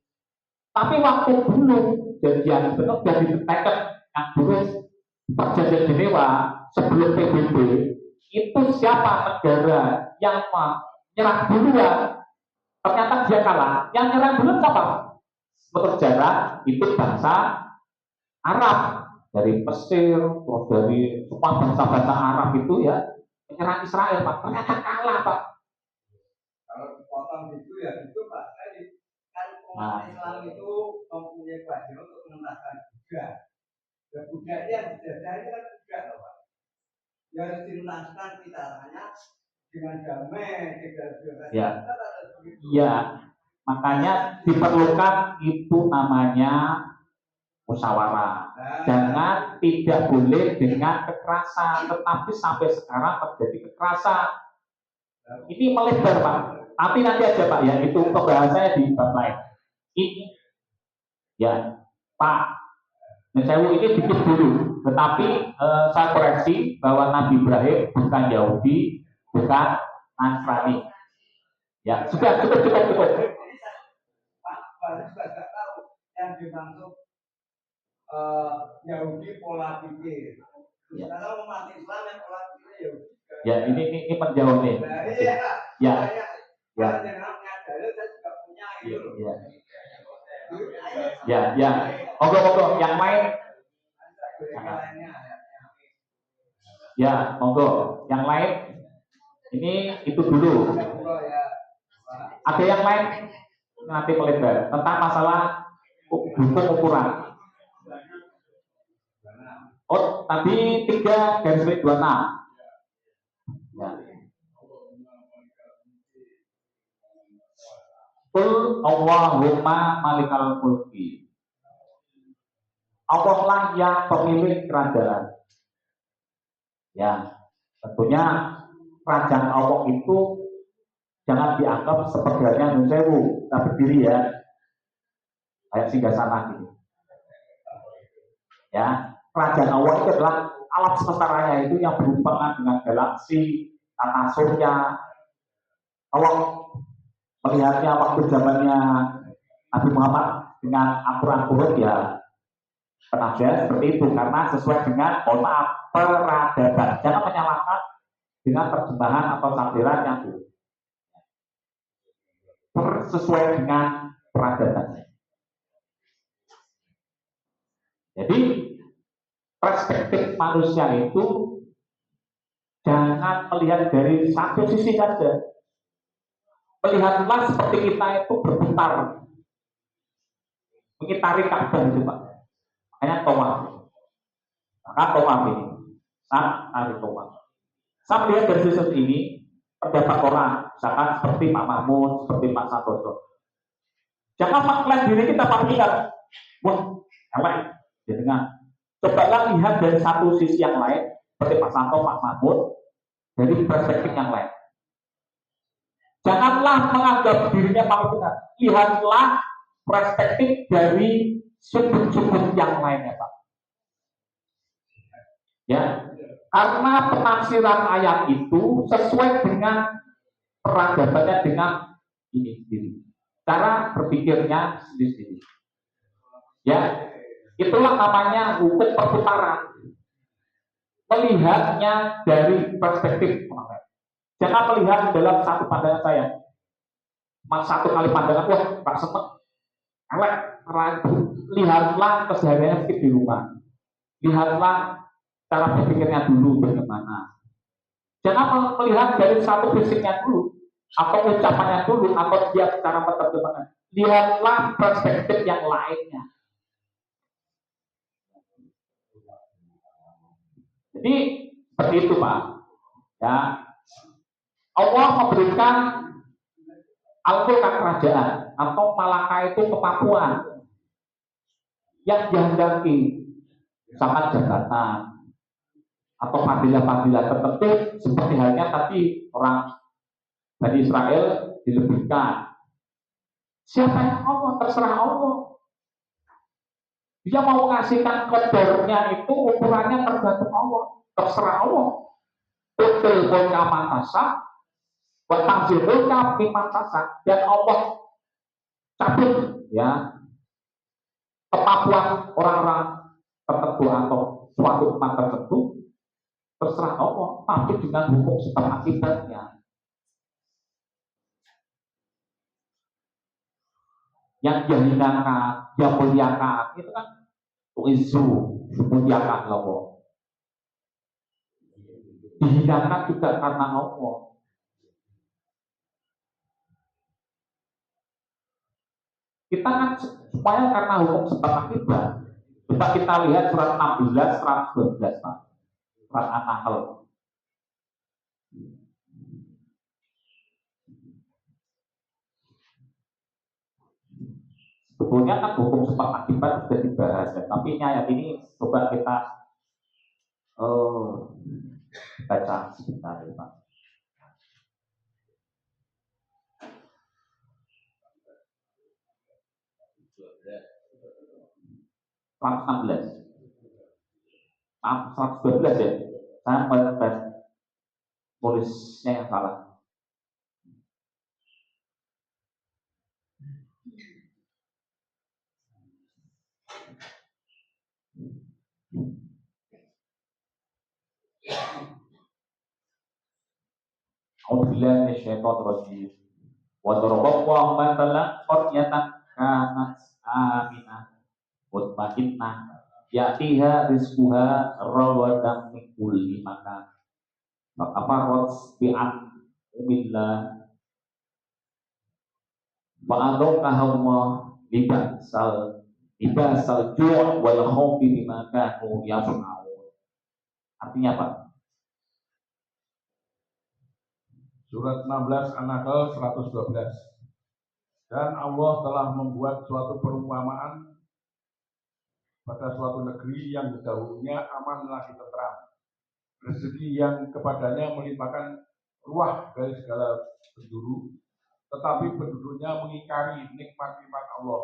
Tapi waktu dulu janjian benar sudah ditekan yang dulu perjanjian Jenewa sebelum PBB, itu siapa negara yang menyerang duluan? Ternyata dia kalah. Yang nyerang dulu siapa? Menurut sejarah itu bangsa Arab, dari Mesir, terus dari semua bangsa-bangsa Arab itu ya menyerang Israel, Pak. Ternyata kalah, Pak. Kalau dipotong gitu ya itu Pak. Tadi kan umat Islam itu mempunyai kewajiban untuk menuntaskan juga. Dan budaya yang dijajah ini kan juga, Pak. Ya harus dituntaskan kita hanya dengan damai, tidak biasa. Ya. Iya. Makanya diperlukan itu namanya musyawarah. Jangan, tidak boleh dengan kekerasan. Tetapi sampai sekarang terjadi kekerasan. Ini melebar, Pak. Tapi nanti aja, Pak, ya itu pembahasannya di bab lain. Ini, ya, Pak. Saya ini dikit dulu. Tetapi saya koreksi bahwa Nabi Ibrahim bukan Yahudi, bukan Nasrani. Ya, sudah cukup. Baru juga tidak tahu yang dimaksud Yahudi pola pikir. Ya. Kalau umat Islam yang pola pikir Yahudi. Ya, ini penjawab nih. Iya. Ya. Jangan nyadari saya juga punya itu. Ya. Monggo yang lain. Ya, monggo yang lain. Ini itu dulu. Ada yang lain? Nanti melebar tentang masalah hukum ukuran. Oh, tadi 3/26. Ya. Qul Allahumma malikal mulki. Allah lah yang pemilik kerajaan. Ya, tentunya kerajaan Allah itu jangan dianggap seperti halnya Nun Sewu, kita berdiri ya, kayak singgah sana gitu. Ya, kerajaan Allah itu adalah alam semesta raya itu yang berhubungan dengan galaksi, tata surya. Kalau melihatnya waktu zamannya Nabi Muhammad dengan aturan huruf ya penaja seperti itu karena sesuai dengan mohon maaf peradaban. Jangan menyalahkan dengan terjemahan atau takdiran yang sesuai dengan peradaban. Jadi perspektif manusia itu jangan melihat dari satu sisi saja. Melihatlah seperti kita itu berputar, mengitari Ka'bah itu Pak. Makanya tawaf. Maka tawaf ini, hari tawaf. Saya melihat dari sisi ini terdapat orang, misalkan seperti Pak Mahmud, seperti Pak Santoso. Jangan melihat diri kita pikir, wah, elek, jangan. Cobalah lihat dari satu sisi yang lain, seperti Pak Santo, Pak Mahmud, dari perspektif yang lain. Janganlah menganggap dirinya paling benar. Lihatlah perspektif dari sudut-sudut yang lainnya, Pak. Ya, karena penafsiran ayat itu sesuai dengan peradabannya dengan ini sendiri. Cara berpikirnya sendiri. Ya, itulah namanya hukum perputaran. Melihatnya dari perspektif orang lain. Jangan melihat dalam satu pandangan saya. Satu kali pandangan, wah, tak seneng. Elek, lihatlah kesehariannya sedikit di rumah. Lihatlah cara berpikirnya dulu bagaimana. Jangan melihat dari satu fisiknya dulu, atau ucapannya dulu, atau dia cara menerjemahkan. Lihatlah perspektif yang lainnya. Jadi seperti itu Pak. Ya, Allah memberikan Al-Quran kerajaan atau Malaka itu kemampuan yang dihendaki sama jabatan atau fadilah-fadilah tertentu seperti halnya tadi orang Bani Israel dilebihkan. Siapa yang Allah? Terserah Allah. Dia mau ngasihkan kotornya itu ukurannya tergantung Allah. Terserah Allah. Betul punya mantasa, bertangsilnya mantasa, dan Allah cabut ya kemampuan orang-orang tertentu atau suatu umat tertentu terserah Allah, tapi dengan hukum sebab akibatnya. Yang dia hinakan, dia muliakan, itu kan isu muliakan Allah. Dihinakan juga karena Allah. Kita kan supaya karena hukum sebab akibat. Coba kita lihat surat 16, 112 Pak. Surat An-Nahl. Sebetulnya kan hukum sebab akibat sudah dibahas ya. Tapi ini ayat ini coba kita baca sebentar ya Pak. Surat 16. Maaf, 112 ya. Saya melihat tulisnya yang salah. A'udzubillahi minasyaitonir rajim. Wa daraballahu mathalan qaryatan kanat aminah mutma'innah ya'tiha rizquha rawadan min kulli makan. Fakafarat bi'an umillah wa adokahumma libasal ju' wal khawfi bima kanu yasna'un. Artinya apa? Surat 16 An-Nahl 112. Dan Allah telah membuat suatu perumpamaan pada suatu negeri yang dahulunya aman lagi tentram. Rezeki yang kepadanya melimpahkan ruah dari segala penjuru, tetapi penduduknya mengingkari nikmat-nikmat Allah.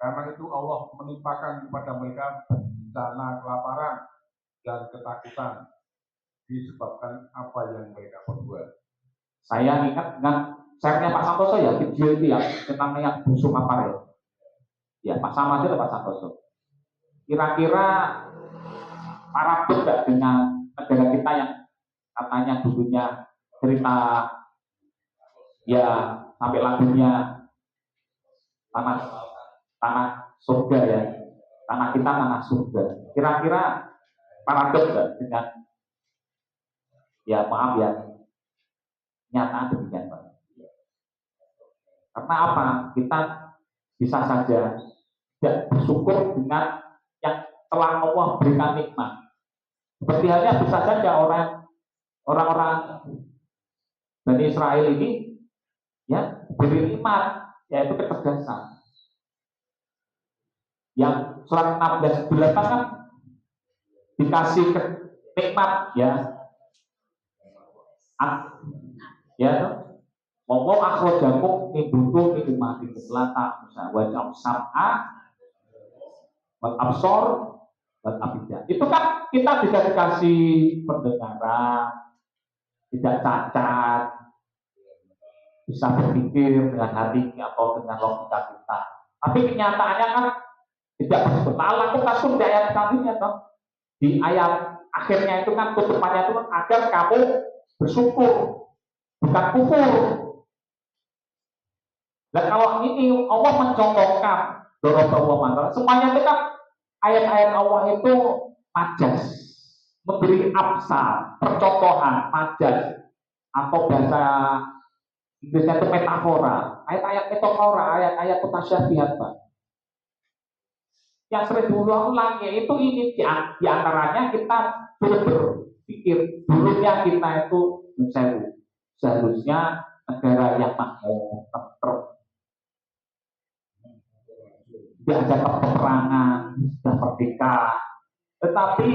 Karena itu Allah menimpakan kepada mereka bencana kelaparan, dan ketakutan disebabkan apa yang mereka perbuat. Saya ingat dengan share-nya Pak Santoso ya, video itu ya, tentang yang busuk apa ya. Ya, Pak sama aja Pak Santoso. Kira-kira parabot nggak dengan negara kita yang katanya dulunya cerita ya sampai lagunya tanah tanah surga ya, tanah kita tanah surga. Kira-kira parabot nggak dengan ya maaf ya nyata demikian Pak. Karena apa? Kita bisa saja tidak bersyukur dengan yang telah Allah berikan nikmat. Seperti halnya bisa saja orang-orang Bani Israel ini ya beri nikmat yaitu kecerdasan. Yang surat 16 kan dikasih nikmat ya. Ya, ngomong akhrajakum min butuni ummatikum la ta'musa wa sam'a wal absor wal afida. Itu kan kita tidak dikasih pendengaran, tidak cacat, bisa berpikir dengan hati atau dengan logika kita. Tapi kenyataannya kan tidak bersebut. Lalu kasus di ayat selanjutnya toh. Di ayat akhirnya itu kan tutupannya itu agar kamu bersyukur, bukan kufur. Dan kalau ini Allah mencontohkan Dorobawa semuanya itu kan ayat-ayat Allah itu majas, memberi absar, percontohan, majas atau bahasa Inggrisnya itu metafora, ayat-ayat metafora, ayat-ayat mutasyabihat Pak. Yang sering diulang-ulang yaitu ini di antaranya kita turut berpikir dulunya kita itu seharusnya negara yang makmur, tidak ada peperangan, sudah merdeka. Tetapi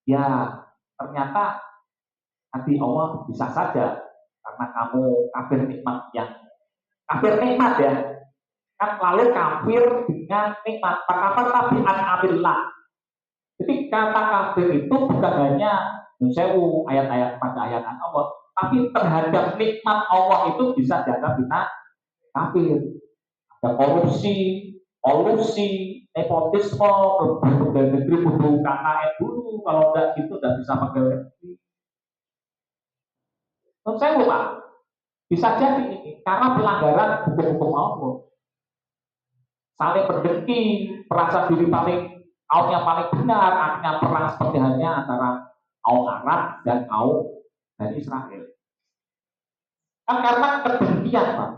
ya ternyata hati Allah bisa saja karena kamu kafir nikmat ya kan lalu kafir dengan nikmat pakafar tabi'an abillah. Jadi kata kafir itu bukan hanya sewu ayat-ayat pada ayat Allah, tapi terhadap nikmat Allah itu bisa dianggap kita kafir. Ada korupsi, kolusi, nepotisme, pegawai negeri butuh KKN dulu, kalau enggak gitu enggak bisa pegawai negeri. Menurut saya Pak, bisa jadi ini karena pelanggaran hukum-hukum Allah. Saling berdengki, merasa diri kaum yang paling benar, akhirnya perang seperti halnya antara kaum Arab dan kaum dari Israel. Kan karena kedengkian Pak.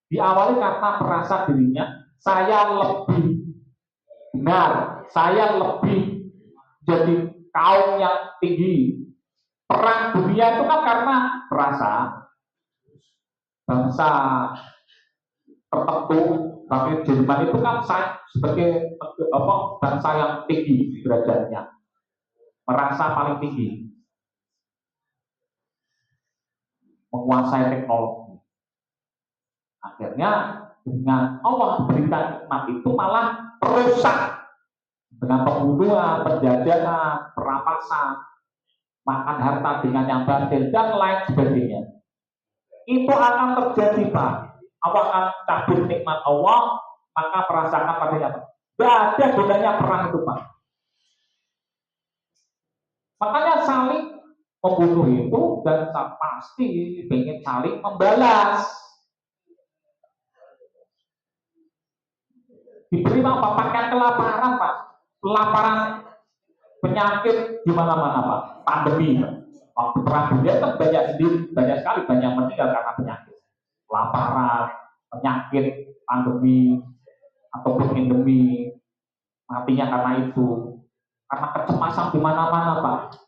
Diawali karena merasa dirinya saya lebih benar, saya lebih jadi kaum yang tinggi. Perang dunia itu kan karena merasa bangsa tertentu, tapi Jerman itu kan sebagai bangsa yang tinggi derajatnya, merasa paling tinggi, menguasai teknologi. Akhirnya dengan Allah berikan nikmat itu malah perusak dengan pembunuhan, penjajahan, perampasan, makan harta dengan yang batil dan lain sebagainya. Itu akan terjadi Pak. Allah akan cabut nikmat Allah, maka merasakan padanya Pak. Tidak ada gunanya perang itu Pak. Makanya saling membunuh itu dan pasti ingin saling membalas. Diberi apa? Pakaian kelaparan Pak. Kelaparan penyakit di mana-mana Pak. Pandemi. Waktu perang dunia kan banyak sekali banyak meninggal karena penyakit. Kelaparan, penyakit, pandemi ataupun endemi, matinya karena itu. Karena kecemasan di mana-mana Pak.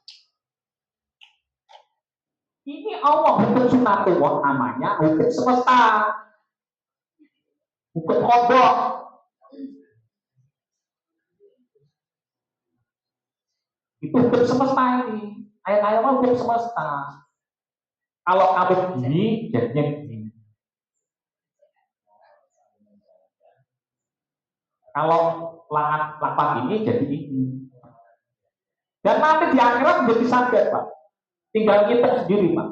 Ini Allah hukum sunatullah namanya hukum semesta. Hukum kodok. Itu hukum semesta ini. Ayat-ayat hukum semesta. Kalau kamu gini, jadinya gini. Kalau lapak ini, jadi ini. Dan nanti di akhirat menjadi sadar, Pak. Tinggal kita sendiri, Pak.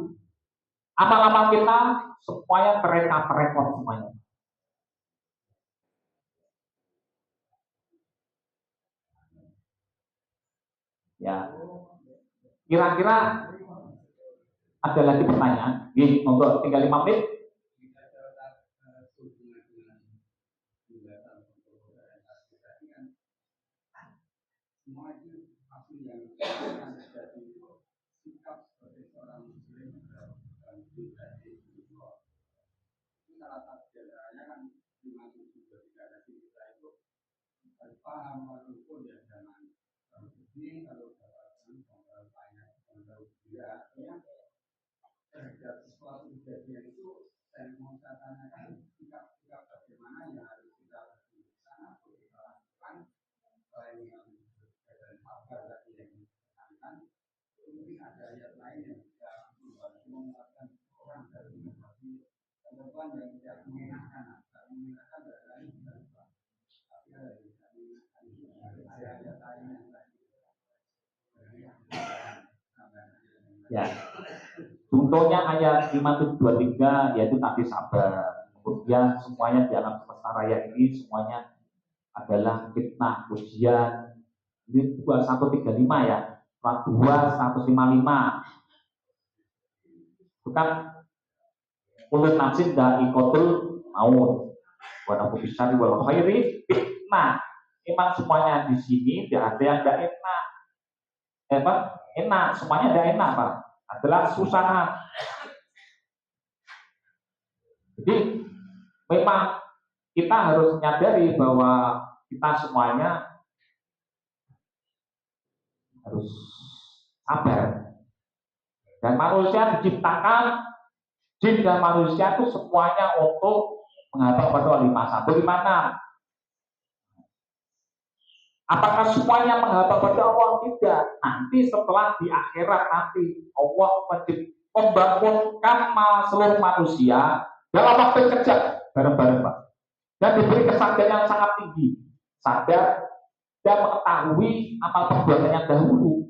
Amal-amal kita semuanya terekam semuanya. Ya, kira-kira ada lagi pertanyaan? Gini, monggo, tinggal 5 menit. Semua itu pasti yang terjadi sikap sebagai seorang muslim dalam pribadi itu salah satu caranya kan dimaksud juga tidak ada kita itu harus paham walaupun ya jangan begini kalau banyak kalau tidak ya terhadap sesuatu kejadian itu saya mau tanyakan sikap bagaimana yang harus kita lakukan di sana untuk kita lakukan selain yang dan fakta tadi yang ditekankan mungkin ada ayat lain yang bisa membantu menguatkan orang dari situasi ke depan yang tidak mengenakan dari lain tapi ada ayat lain yang Ya, contohnya ayat 5:23 yaitu tadi sabar. Kemudian semuanya di alam semesta raya ini semuanya adalah fitnah, ujian. Ini 2135 ya, 2155. Bukan ulul nafsin dha'iqatul maut. Wa nafsu bisyarri wal khairi fitnah. Memang semuanya di sini tidak ada yang tidak enak. Enak, semuanya tidak enak, Pak. Adalah susah. Jadi memang kita harus menyadari bahwa kita semuanya harus sabar. Dan manusia diciptakan, jin dan manusia itu semuanya untuk menghadap pada 5156. Apakah semuanya menghadap pada Allah? Tidak. Nanti setelah di akhirat nanti Allah membangunkan seluruh manusia dalam waktu kejap bareng-bareng, Pak. Dan diberi kesadaran yang sangat tinggi, sadar dan mengetahui amal perbuatannya dahulu.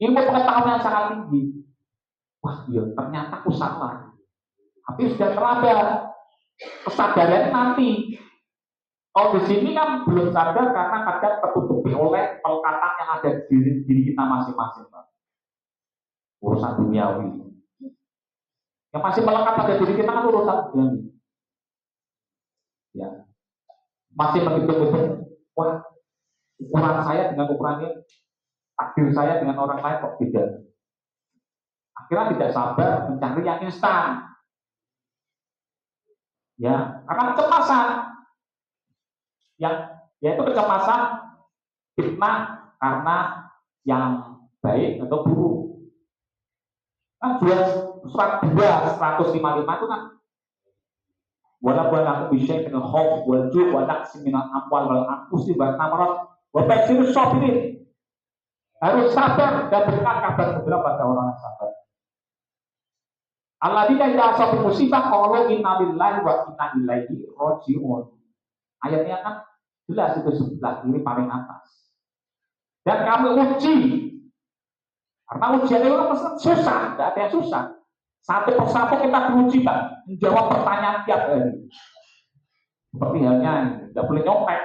Ilmu pengetahuan yang sangat tinggi. Wah, iya, ternyata aku salah. Tapi sudah terlambat. Kesadaran nanti. Kalau di sini kan belum sadar karena kadang tertutupi oleh pelekatan yang ada di diri kita masing-masing, Pak. Urusan duniawi. Yang masih melekat pada diri kita kan urusan duniawi. Ya. Masih menghitung-hitung, wah, ukuran saya dengan ukurannya, takdir saya dengan orang lain kok beda. Akhirnya tidak sabar mencari yang instan. Ya, karena kecemasan. Yaitu kecemasan fitnah karena yang baik atau buruk. Kan surat 2:155 itu kan walaupun aku bisa dengan khawf wal ju' wa naqsi minal amwal wal anfusi wal thamarat wa bashirus sabirin. Harus sabar dan berikan kabar gembira pada orang yang sabar. Alladzina idza asabu musibah qalu inna lillahi wa inna ilaihi raji'un. Ayatnya kan jelas itu sebelah kiri paling atas. Dan kami uji, karena ujian itu susah, tidak ada yang susah. Satu persatu kita diuji, Pak, menjawab pertanyaan tiap hari. Seperti halnya ini, tidak boleh nyopet.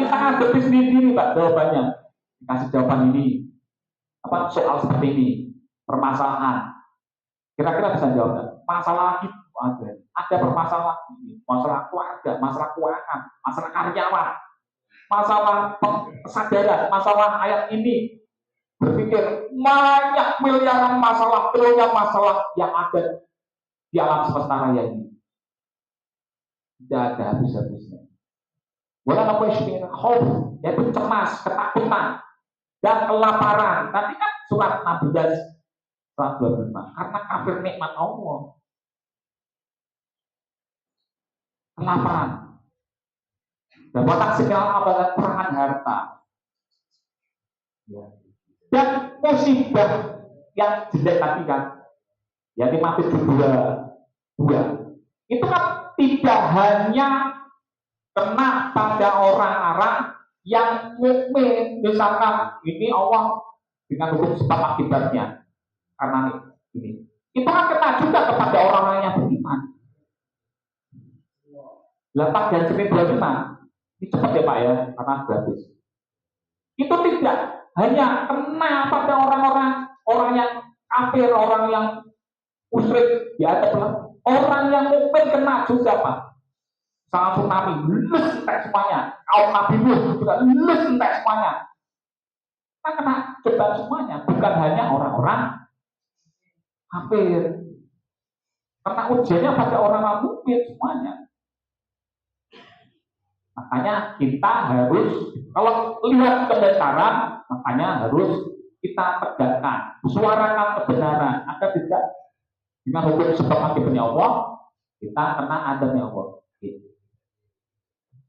Kita ngadepi sendiri, Pak, jawabannya. Kasih jawaban ini, soal seperti ini, permasalahan. Kira-kira bisa jawab, masalah itu ada permasalahan ini, masalah keluarga, masalah keuangan, masalah karyawan, masalah kesadaran, masalah ayat ini. Berpikir banyak miliaran masalah, triliunan masalah yang ada di alam semesta raya ini. Tidak ada habis-habisnya. Walaupun khawf, yaitu cemas, ketakutan, dan kelaparan. Tadi kan surat 16, surat 25. Karena kafir nikmat Allah. Kelaparan. Dan watak segala abadan perangan harta. Ya. Dan musibah yang jelek tadi kan, yang mati dua, itu kan tidak hanya kena pada orang-orang Yang mukmin misalkan ini Allah dengan hukum sebab akibatnya karena ini kita akan kena juga kepada orang-orang yang beriman. 8 dan 25 ini cepat ya Pak ya karena gratis. Itu tidak hanya kena pada orang yang kafir, orang yang musyrik ya ada orang yang mukmin kena juga Pak. Sama tsunami, lulus entek semuanya. Kaum Nabi Nuh juga lulus entek semuanya. Kita kena coba semuanya, bukan hanya orang-orang kafir. Karena ujiannya pada orang-orang mukmin semuanya. Makanya kita harus, kalau lihat kebenaran, makanya harus kita tegakkan, suarakan kebenaran, agar tidak dengan hukum sebab akibatnya Allah, kita kena adabnya Allah.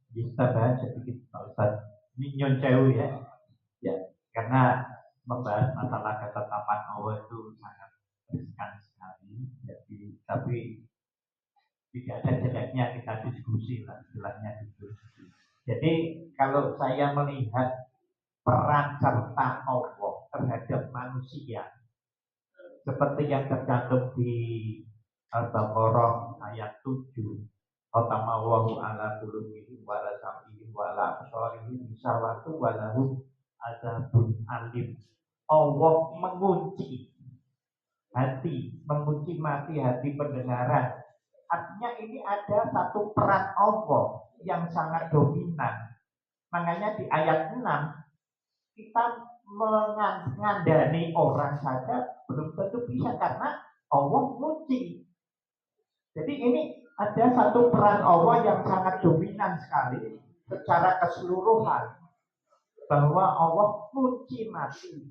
Bisa bahas sedikit Pak Ustaz. Ini nyoncew ya. Ya, karena membahas masalah ketetapan Allah itu sangat riskan sekali. Jadi, tapi tidak ada jeleknya kita diskusi lah, istilahnya diskusi. Jadi kalau saya melihat peran serta Allah terhadap manusia, seperti yang tercantum di Al-Baqarah ayat 7. Allahu ala qulubihim wa la sam'ihim wa la absarihim bisawatu wa lahum azabun alim. Allah mengunci hati, mengunci mati hati pendengaran. Artinya ini ada satu peran Allah yang sangat dominan. Makanya di ayat 6 kita mengandani orang saja belum tentu bisa karena Allah mengunci. Jadi ini ada satu peran Allah yang sangat dominan sekali secara keseluruhan, bahwa Allah kunci mati.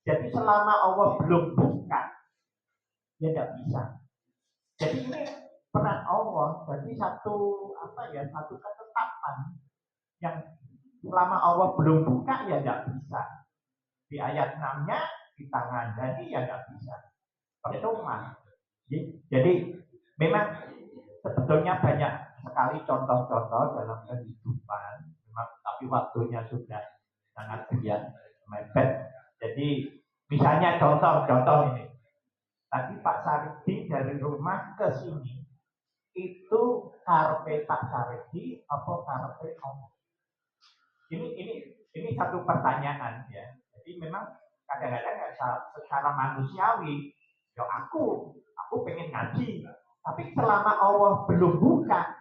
Jadi selama Allah belum buka, ya tidak bisa. Jadi ini peran Allah. Jadi satu ketetapan yang selama Allah belum buka ya tidak bisa. Di ayat 6-nya kita ngandani ya tidak bisa. Percuma. Jadi memang sebetulnya banyak sekali contoh-contoh dalam kehidupan, memang, tapi waktunya sudah sangat mepet. Jadi misalnya contoh ini, tadi Pak Saridi dari rumah ke sini itu karepe Pak Saridi apa karepe kamu? Ini satu pertanyaan ya. Jadi memang kadang-kadang secara manusiawi, ya aku pengen ngaji. Tapi selama Allah belum buka,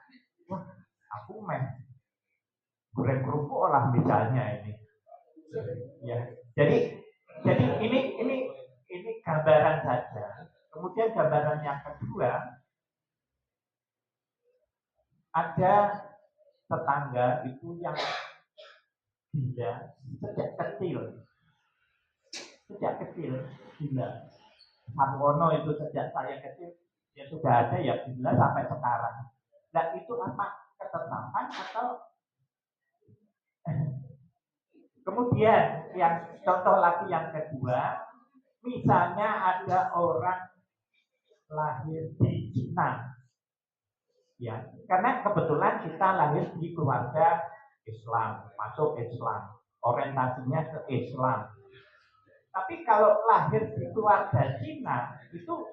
aku goreng kerupuk lah misalnya ini. Ya, jadi ini gambaran saja. Kemudian gambaran yang kedua, ada tetangga itu yang gila sejak kecil gila. Harwono itu sejak saya kecil ya sudah ada ya bila sampai sekarang. Nah itu apa ketetapan atau kemudian yang contoh lagi yang kedua, misalnya ada orang lahir di Cina, ya karena kebetulan kita lahir di keluarga Islam, masuk Islam, orientasinya ke Islam. Tapi kalau lahir di keluarga Cina itu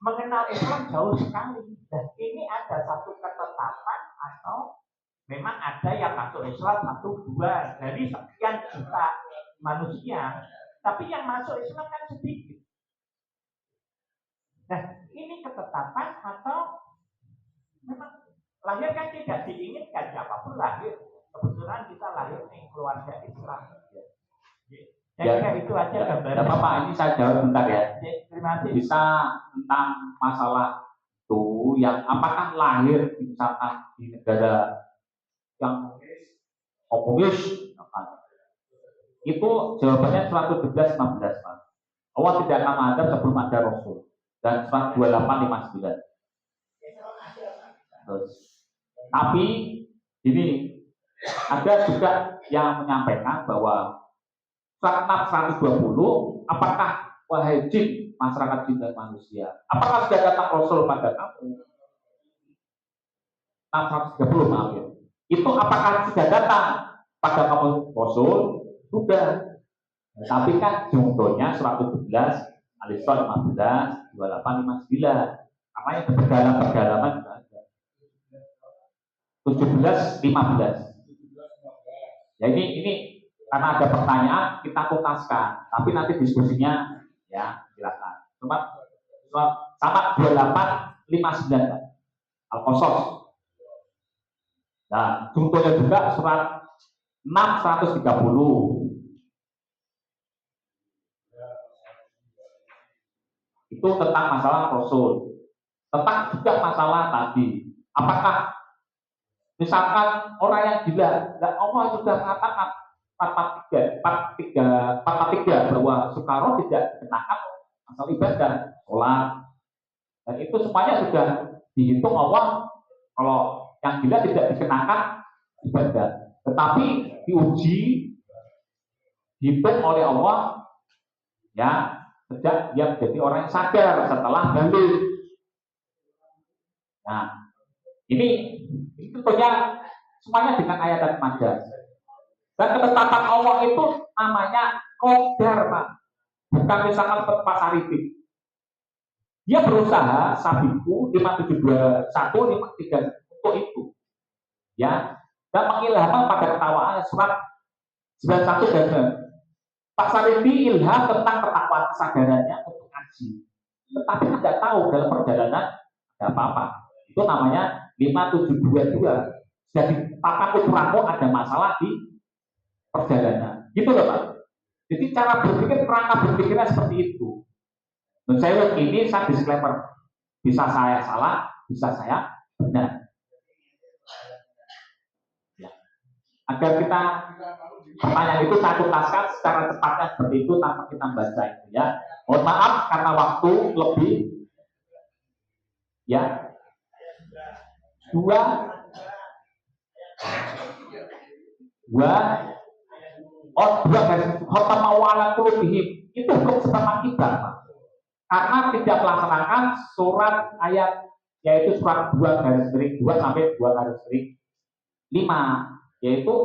mengenal Islam jauh sekali. Dan ini ada satu ketetapan atau memang ada yang masuk Islam 1-2 dari sekian juta manusia, tapi yang masuk Islam kan sedikit. Nah, ini ketetapan atau memang lahir kan tidak diinginkan, siapapun lahir. Kebetulan kita lahir di keluarga Islam. Itu aja gambaran. Bapak, ini saya jawab bentar ya. Terima kasih. Bisa tentang masalah itu yang apakah lahir misalkan di negara yang komunis, itu jawabannya surat 12-16 Pak. Allah tidak akan ada sebelum ada Rasul dan surat 28-59. Tapi ini ada juga yang menyampaikan bahwa surat 120 apakah wahai jin, masyarakat jin dan manusia, apakah sudah datang Rasul pada kamu? 130 maaf ya. Itu apakah sudah datang pada kamu Rasul sudah. Tapi kan contohnya surat 17, Al-Isra 15, 28, 59. Karena yang berdalam-berdalaman juga ada. 17, 15. Ya ini karena ada pertanyaan kita tuntaskan, tapi nanti diskusinya ya silakan. Sama 28, 59 Al-Qasas. Nah, contohnya juga surat 6, 130. Itu tentang masalah Rasul. Tentang juga masalah tadi. Apakah misalkan orang yang gila, dan Allah sudah mengatakan 443 bahwa Sukaro tidak dikenakan asal ibadah, sholat. Dan itu semuanya sudah dihitung Allah kalau yang gila tidak dikenakan ibadah. Tetapi diuji, dihitung oleh Allah ya sejak dia menjadi orang yang sadar setelah balik. Nah, ini tentunya semuanya dengan ayat dan majas. Dan ketetapan Allah itu namanya qadar, Pak. Bukan misalkan Pak Sarifin. Dia berusaha Sabiku 572 153 untuk itu. Ya. Dan mengilhamkan pada ketawaan surat 91 dan Pak Sarifi ilham tentang ketakwaan kesadarannya untuk ngaji. Tetapi tidak tahu dalam perjalanan ada apa-apa. Itu namanya 5722. Jadi Pak Kudramu ada masalah di perjalanan. Gitu loh Pak. Jadi cara berpikir, kerangka berpikirnya seperti itu. Dan saya ini saya disclaimer. Bisa saya salah, bisa saya benar. Ya. Agar kita pertanyaan itu saya tuntaskan secara cepatnya seperti itu tanpa kita baca itu ya. Mohon maaf karena waktu lebih. Ya. Dua garis khotama wa'ala qulubihim itu hukum sebab akibat Pak. Karena tidak melaksanakan surat ayat yaitu surat 2 garis miring 2 sampai 2 garis miring 5 yaitu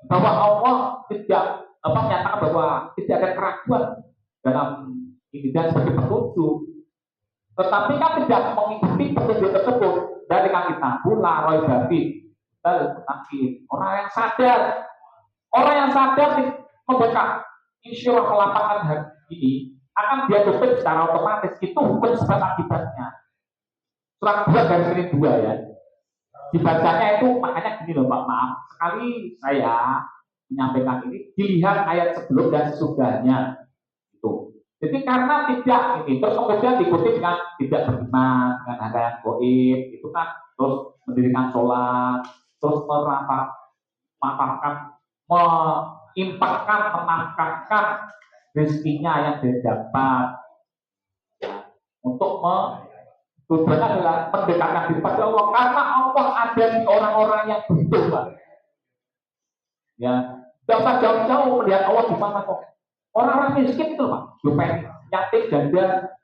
bahwa Allah tidak menyatakan bahwa tidak ada keraguan dalam ini dan sebagai petunjuk. Tetapi kan tidak mengikuti petunjuk tersebut dari kitab la raiba fi orang yang sadar membuka insyirah kelapangan hari ini akan dia tutup secara otomatis. Itu hukum sebab akibatnya. Surat 2 garis miring 2 ya. Dibacanya itu makanya gini loh Pak, maaf sekali saya menyampaikan ini dilihat ayat sebelum dan sesudahnya itu. Jadi karena tidak ini terus kemudian diikuti dengan tidak beriman dengan ada yang goib itu kan terus mendirikan sholat terus menginfakkan menafkahkan rezekinya yang didapat untuk tujuannya adalah mendekatkan diri pada Allah karena Allah ada di orang-orang yang butuh Pak. Ya, tidak usah jauh-jauh melihat Allah di mana kok. Orang-orang miskin itu Pak, jupen, yatim, janda,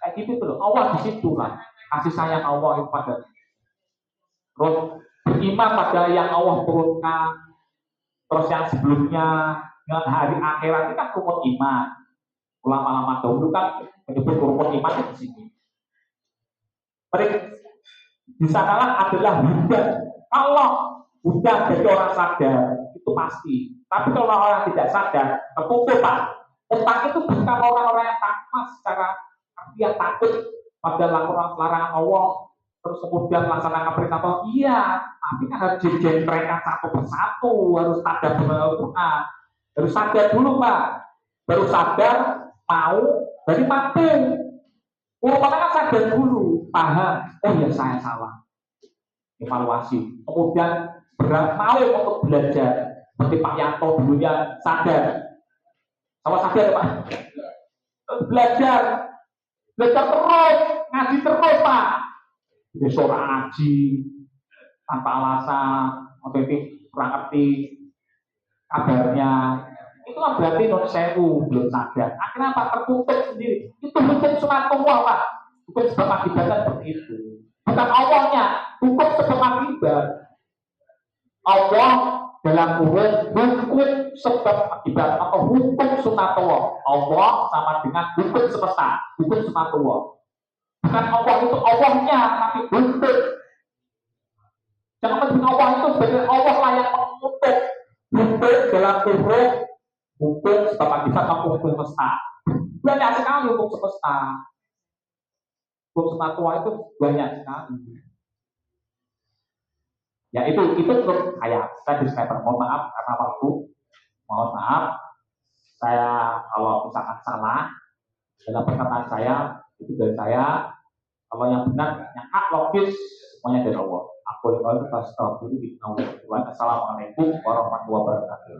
kayak gitu loh. Allah di situ lah. Kasih sayang Allah itu pada. Terus beriman pada yang Allah turunkan. Terus yang sebelumnya dengan hari akhirat itu kan rukun iman. Ulama-ulama dahulu kan menyebut rukun iman di sini. Di sanalah adalah hudan. Kalau hudan dari orang sadar itu pasti. Tapi kalau orang tidak sadar, terpukul Pak. Otak itu bukan orang-orang yang takut secara dia takut pada larangan Allah, terus kemudian melaksanakan perintah Allah. Iya, tapi kan harus dijentrekan satu persatu, harus sadar Al-Quran, harus sadar dulu Pak. Baru sadar, mau, dari mampu. Orang kan sadar dulu, paham. Oh ya saya salah. Evaluasi. Kemudian mau untuk belajar. Seperti Pak Yanto dulunya sadar. Sama sadar Pak. Belajar terus, ngaji terus Pak. Besok ngaji tanpa alasan, otentik, kurang ngerti kabarnya. Itu kan berarti non sewu belum sadar. Akhirnya Pak tertutup sendiri. Itu hukum sunatullah Pak. Hukum sebab akibatnya seperti itu. Bukan Allahnya, hukum sebab akibat. Allah dalam kurung hukum sebab akibat atau hukum sunatullah. Allah sama dengan hukum semesta, hukum sunatullah. Bukan Allah itu Allahnya, tapi hukum. Jangan menjadi Allah itu sebagai Allah lah yang mengutuk. Hukum dalam kurung hukum sebab akibat atau hukum semesta. Banyak sekali hukum semesta. Hukum sunatullah itu banyak sekali. Ya itu menurut saya disclaimer. Mohon maaf karena waktu. Mohon maaf, saya kalau misalkan salah dalam perkataan saya itu dari saya. Kalau yang benar, yang logis semuanya dari Allah. Aku kalau kita stop dulu. Assalamualaikum warahmatullahi wabarakatuh.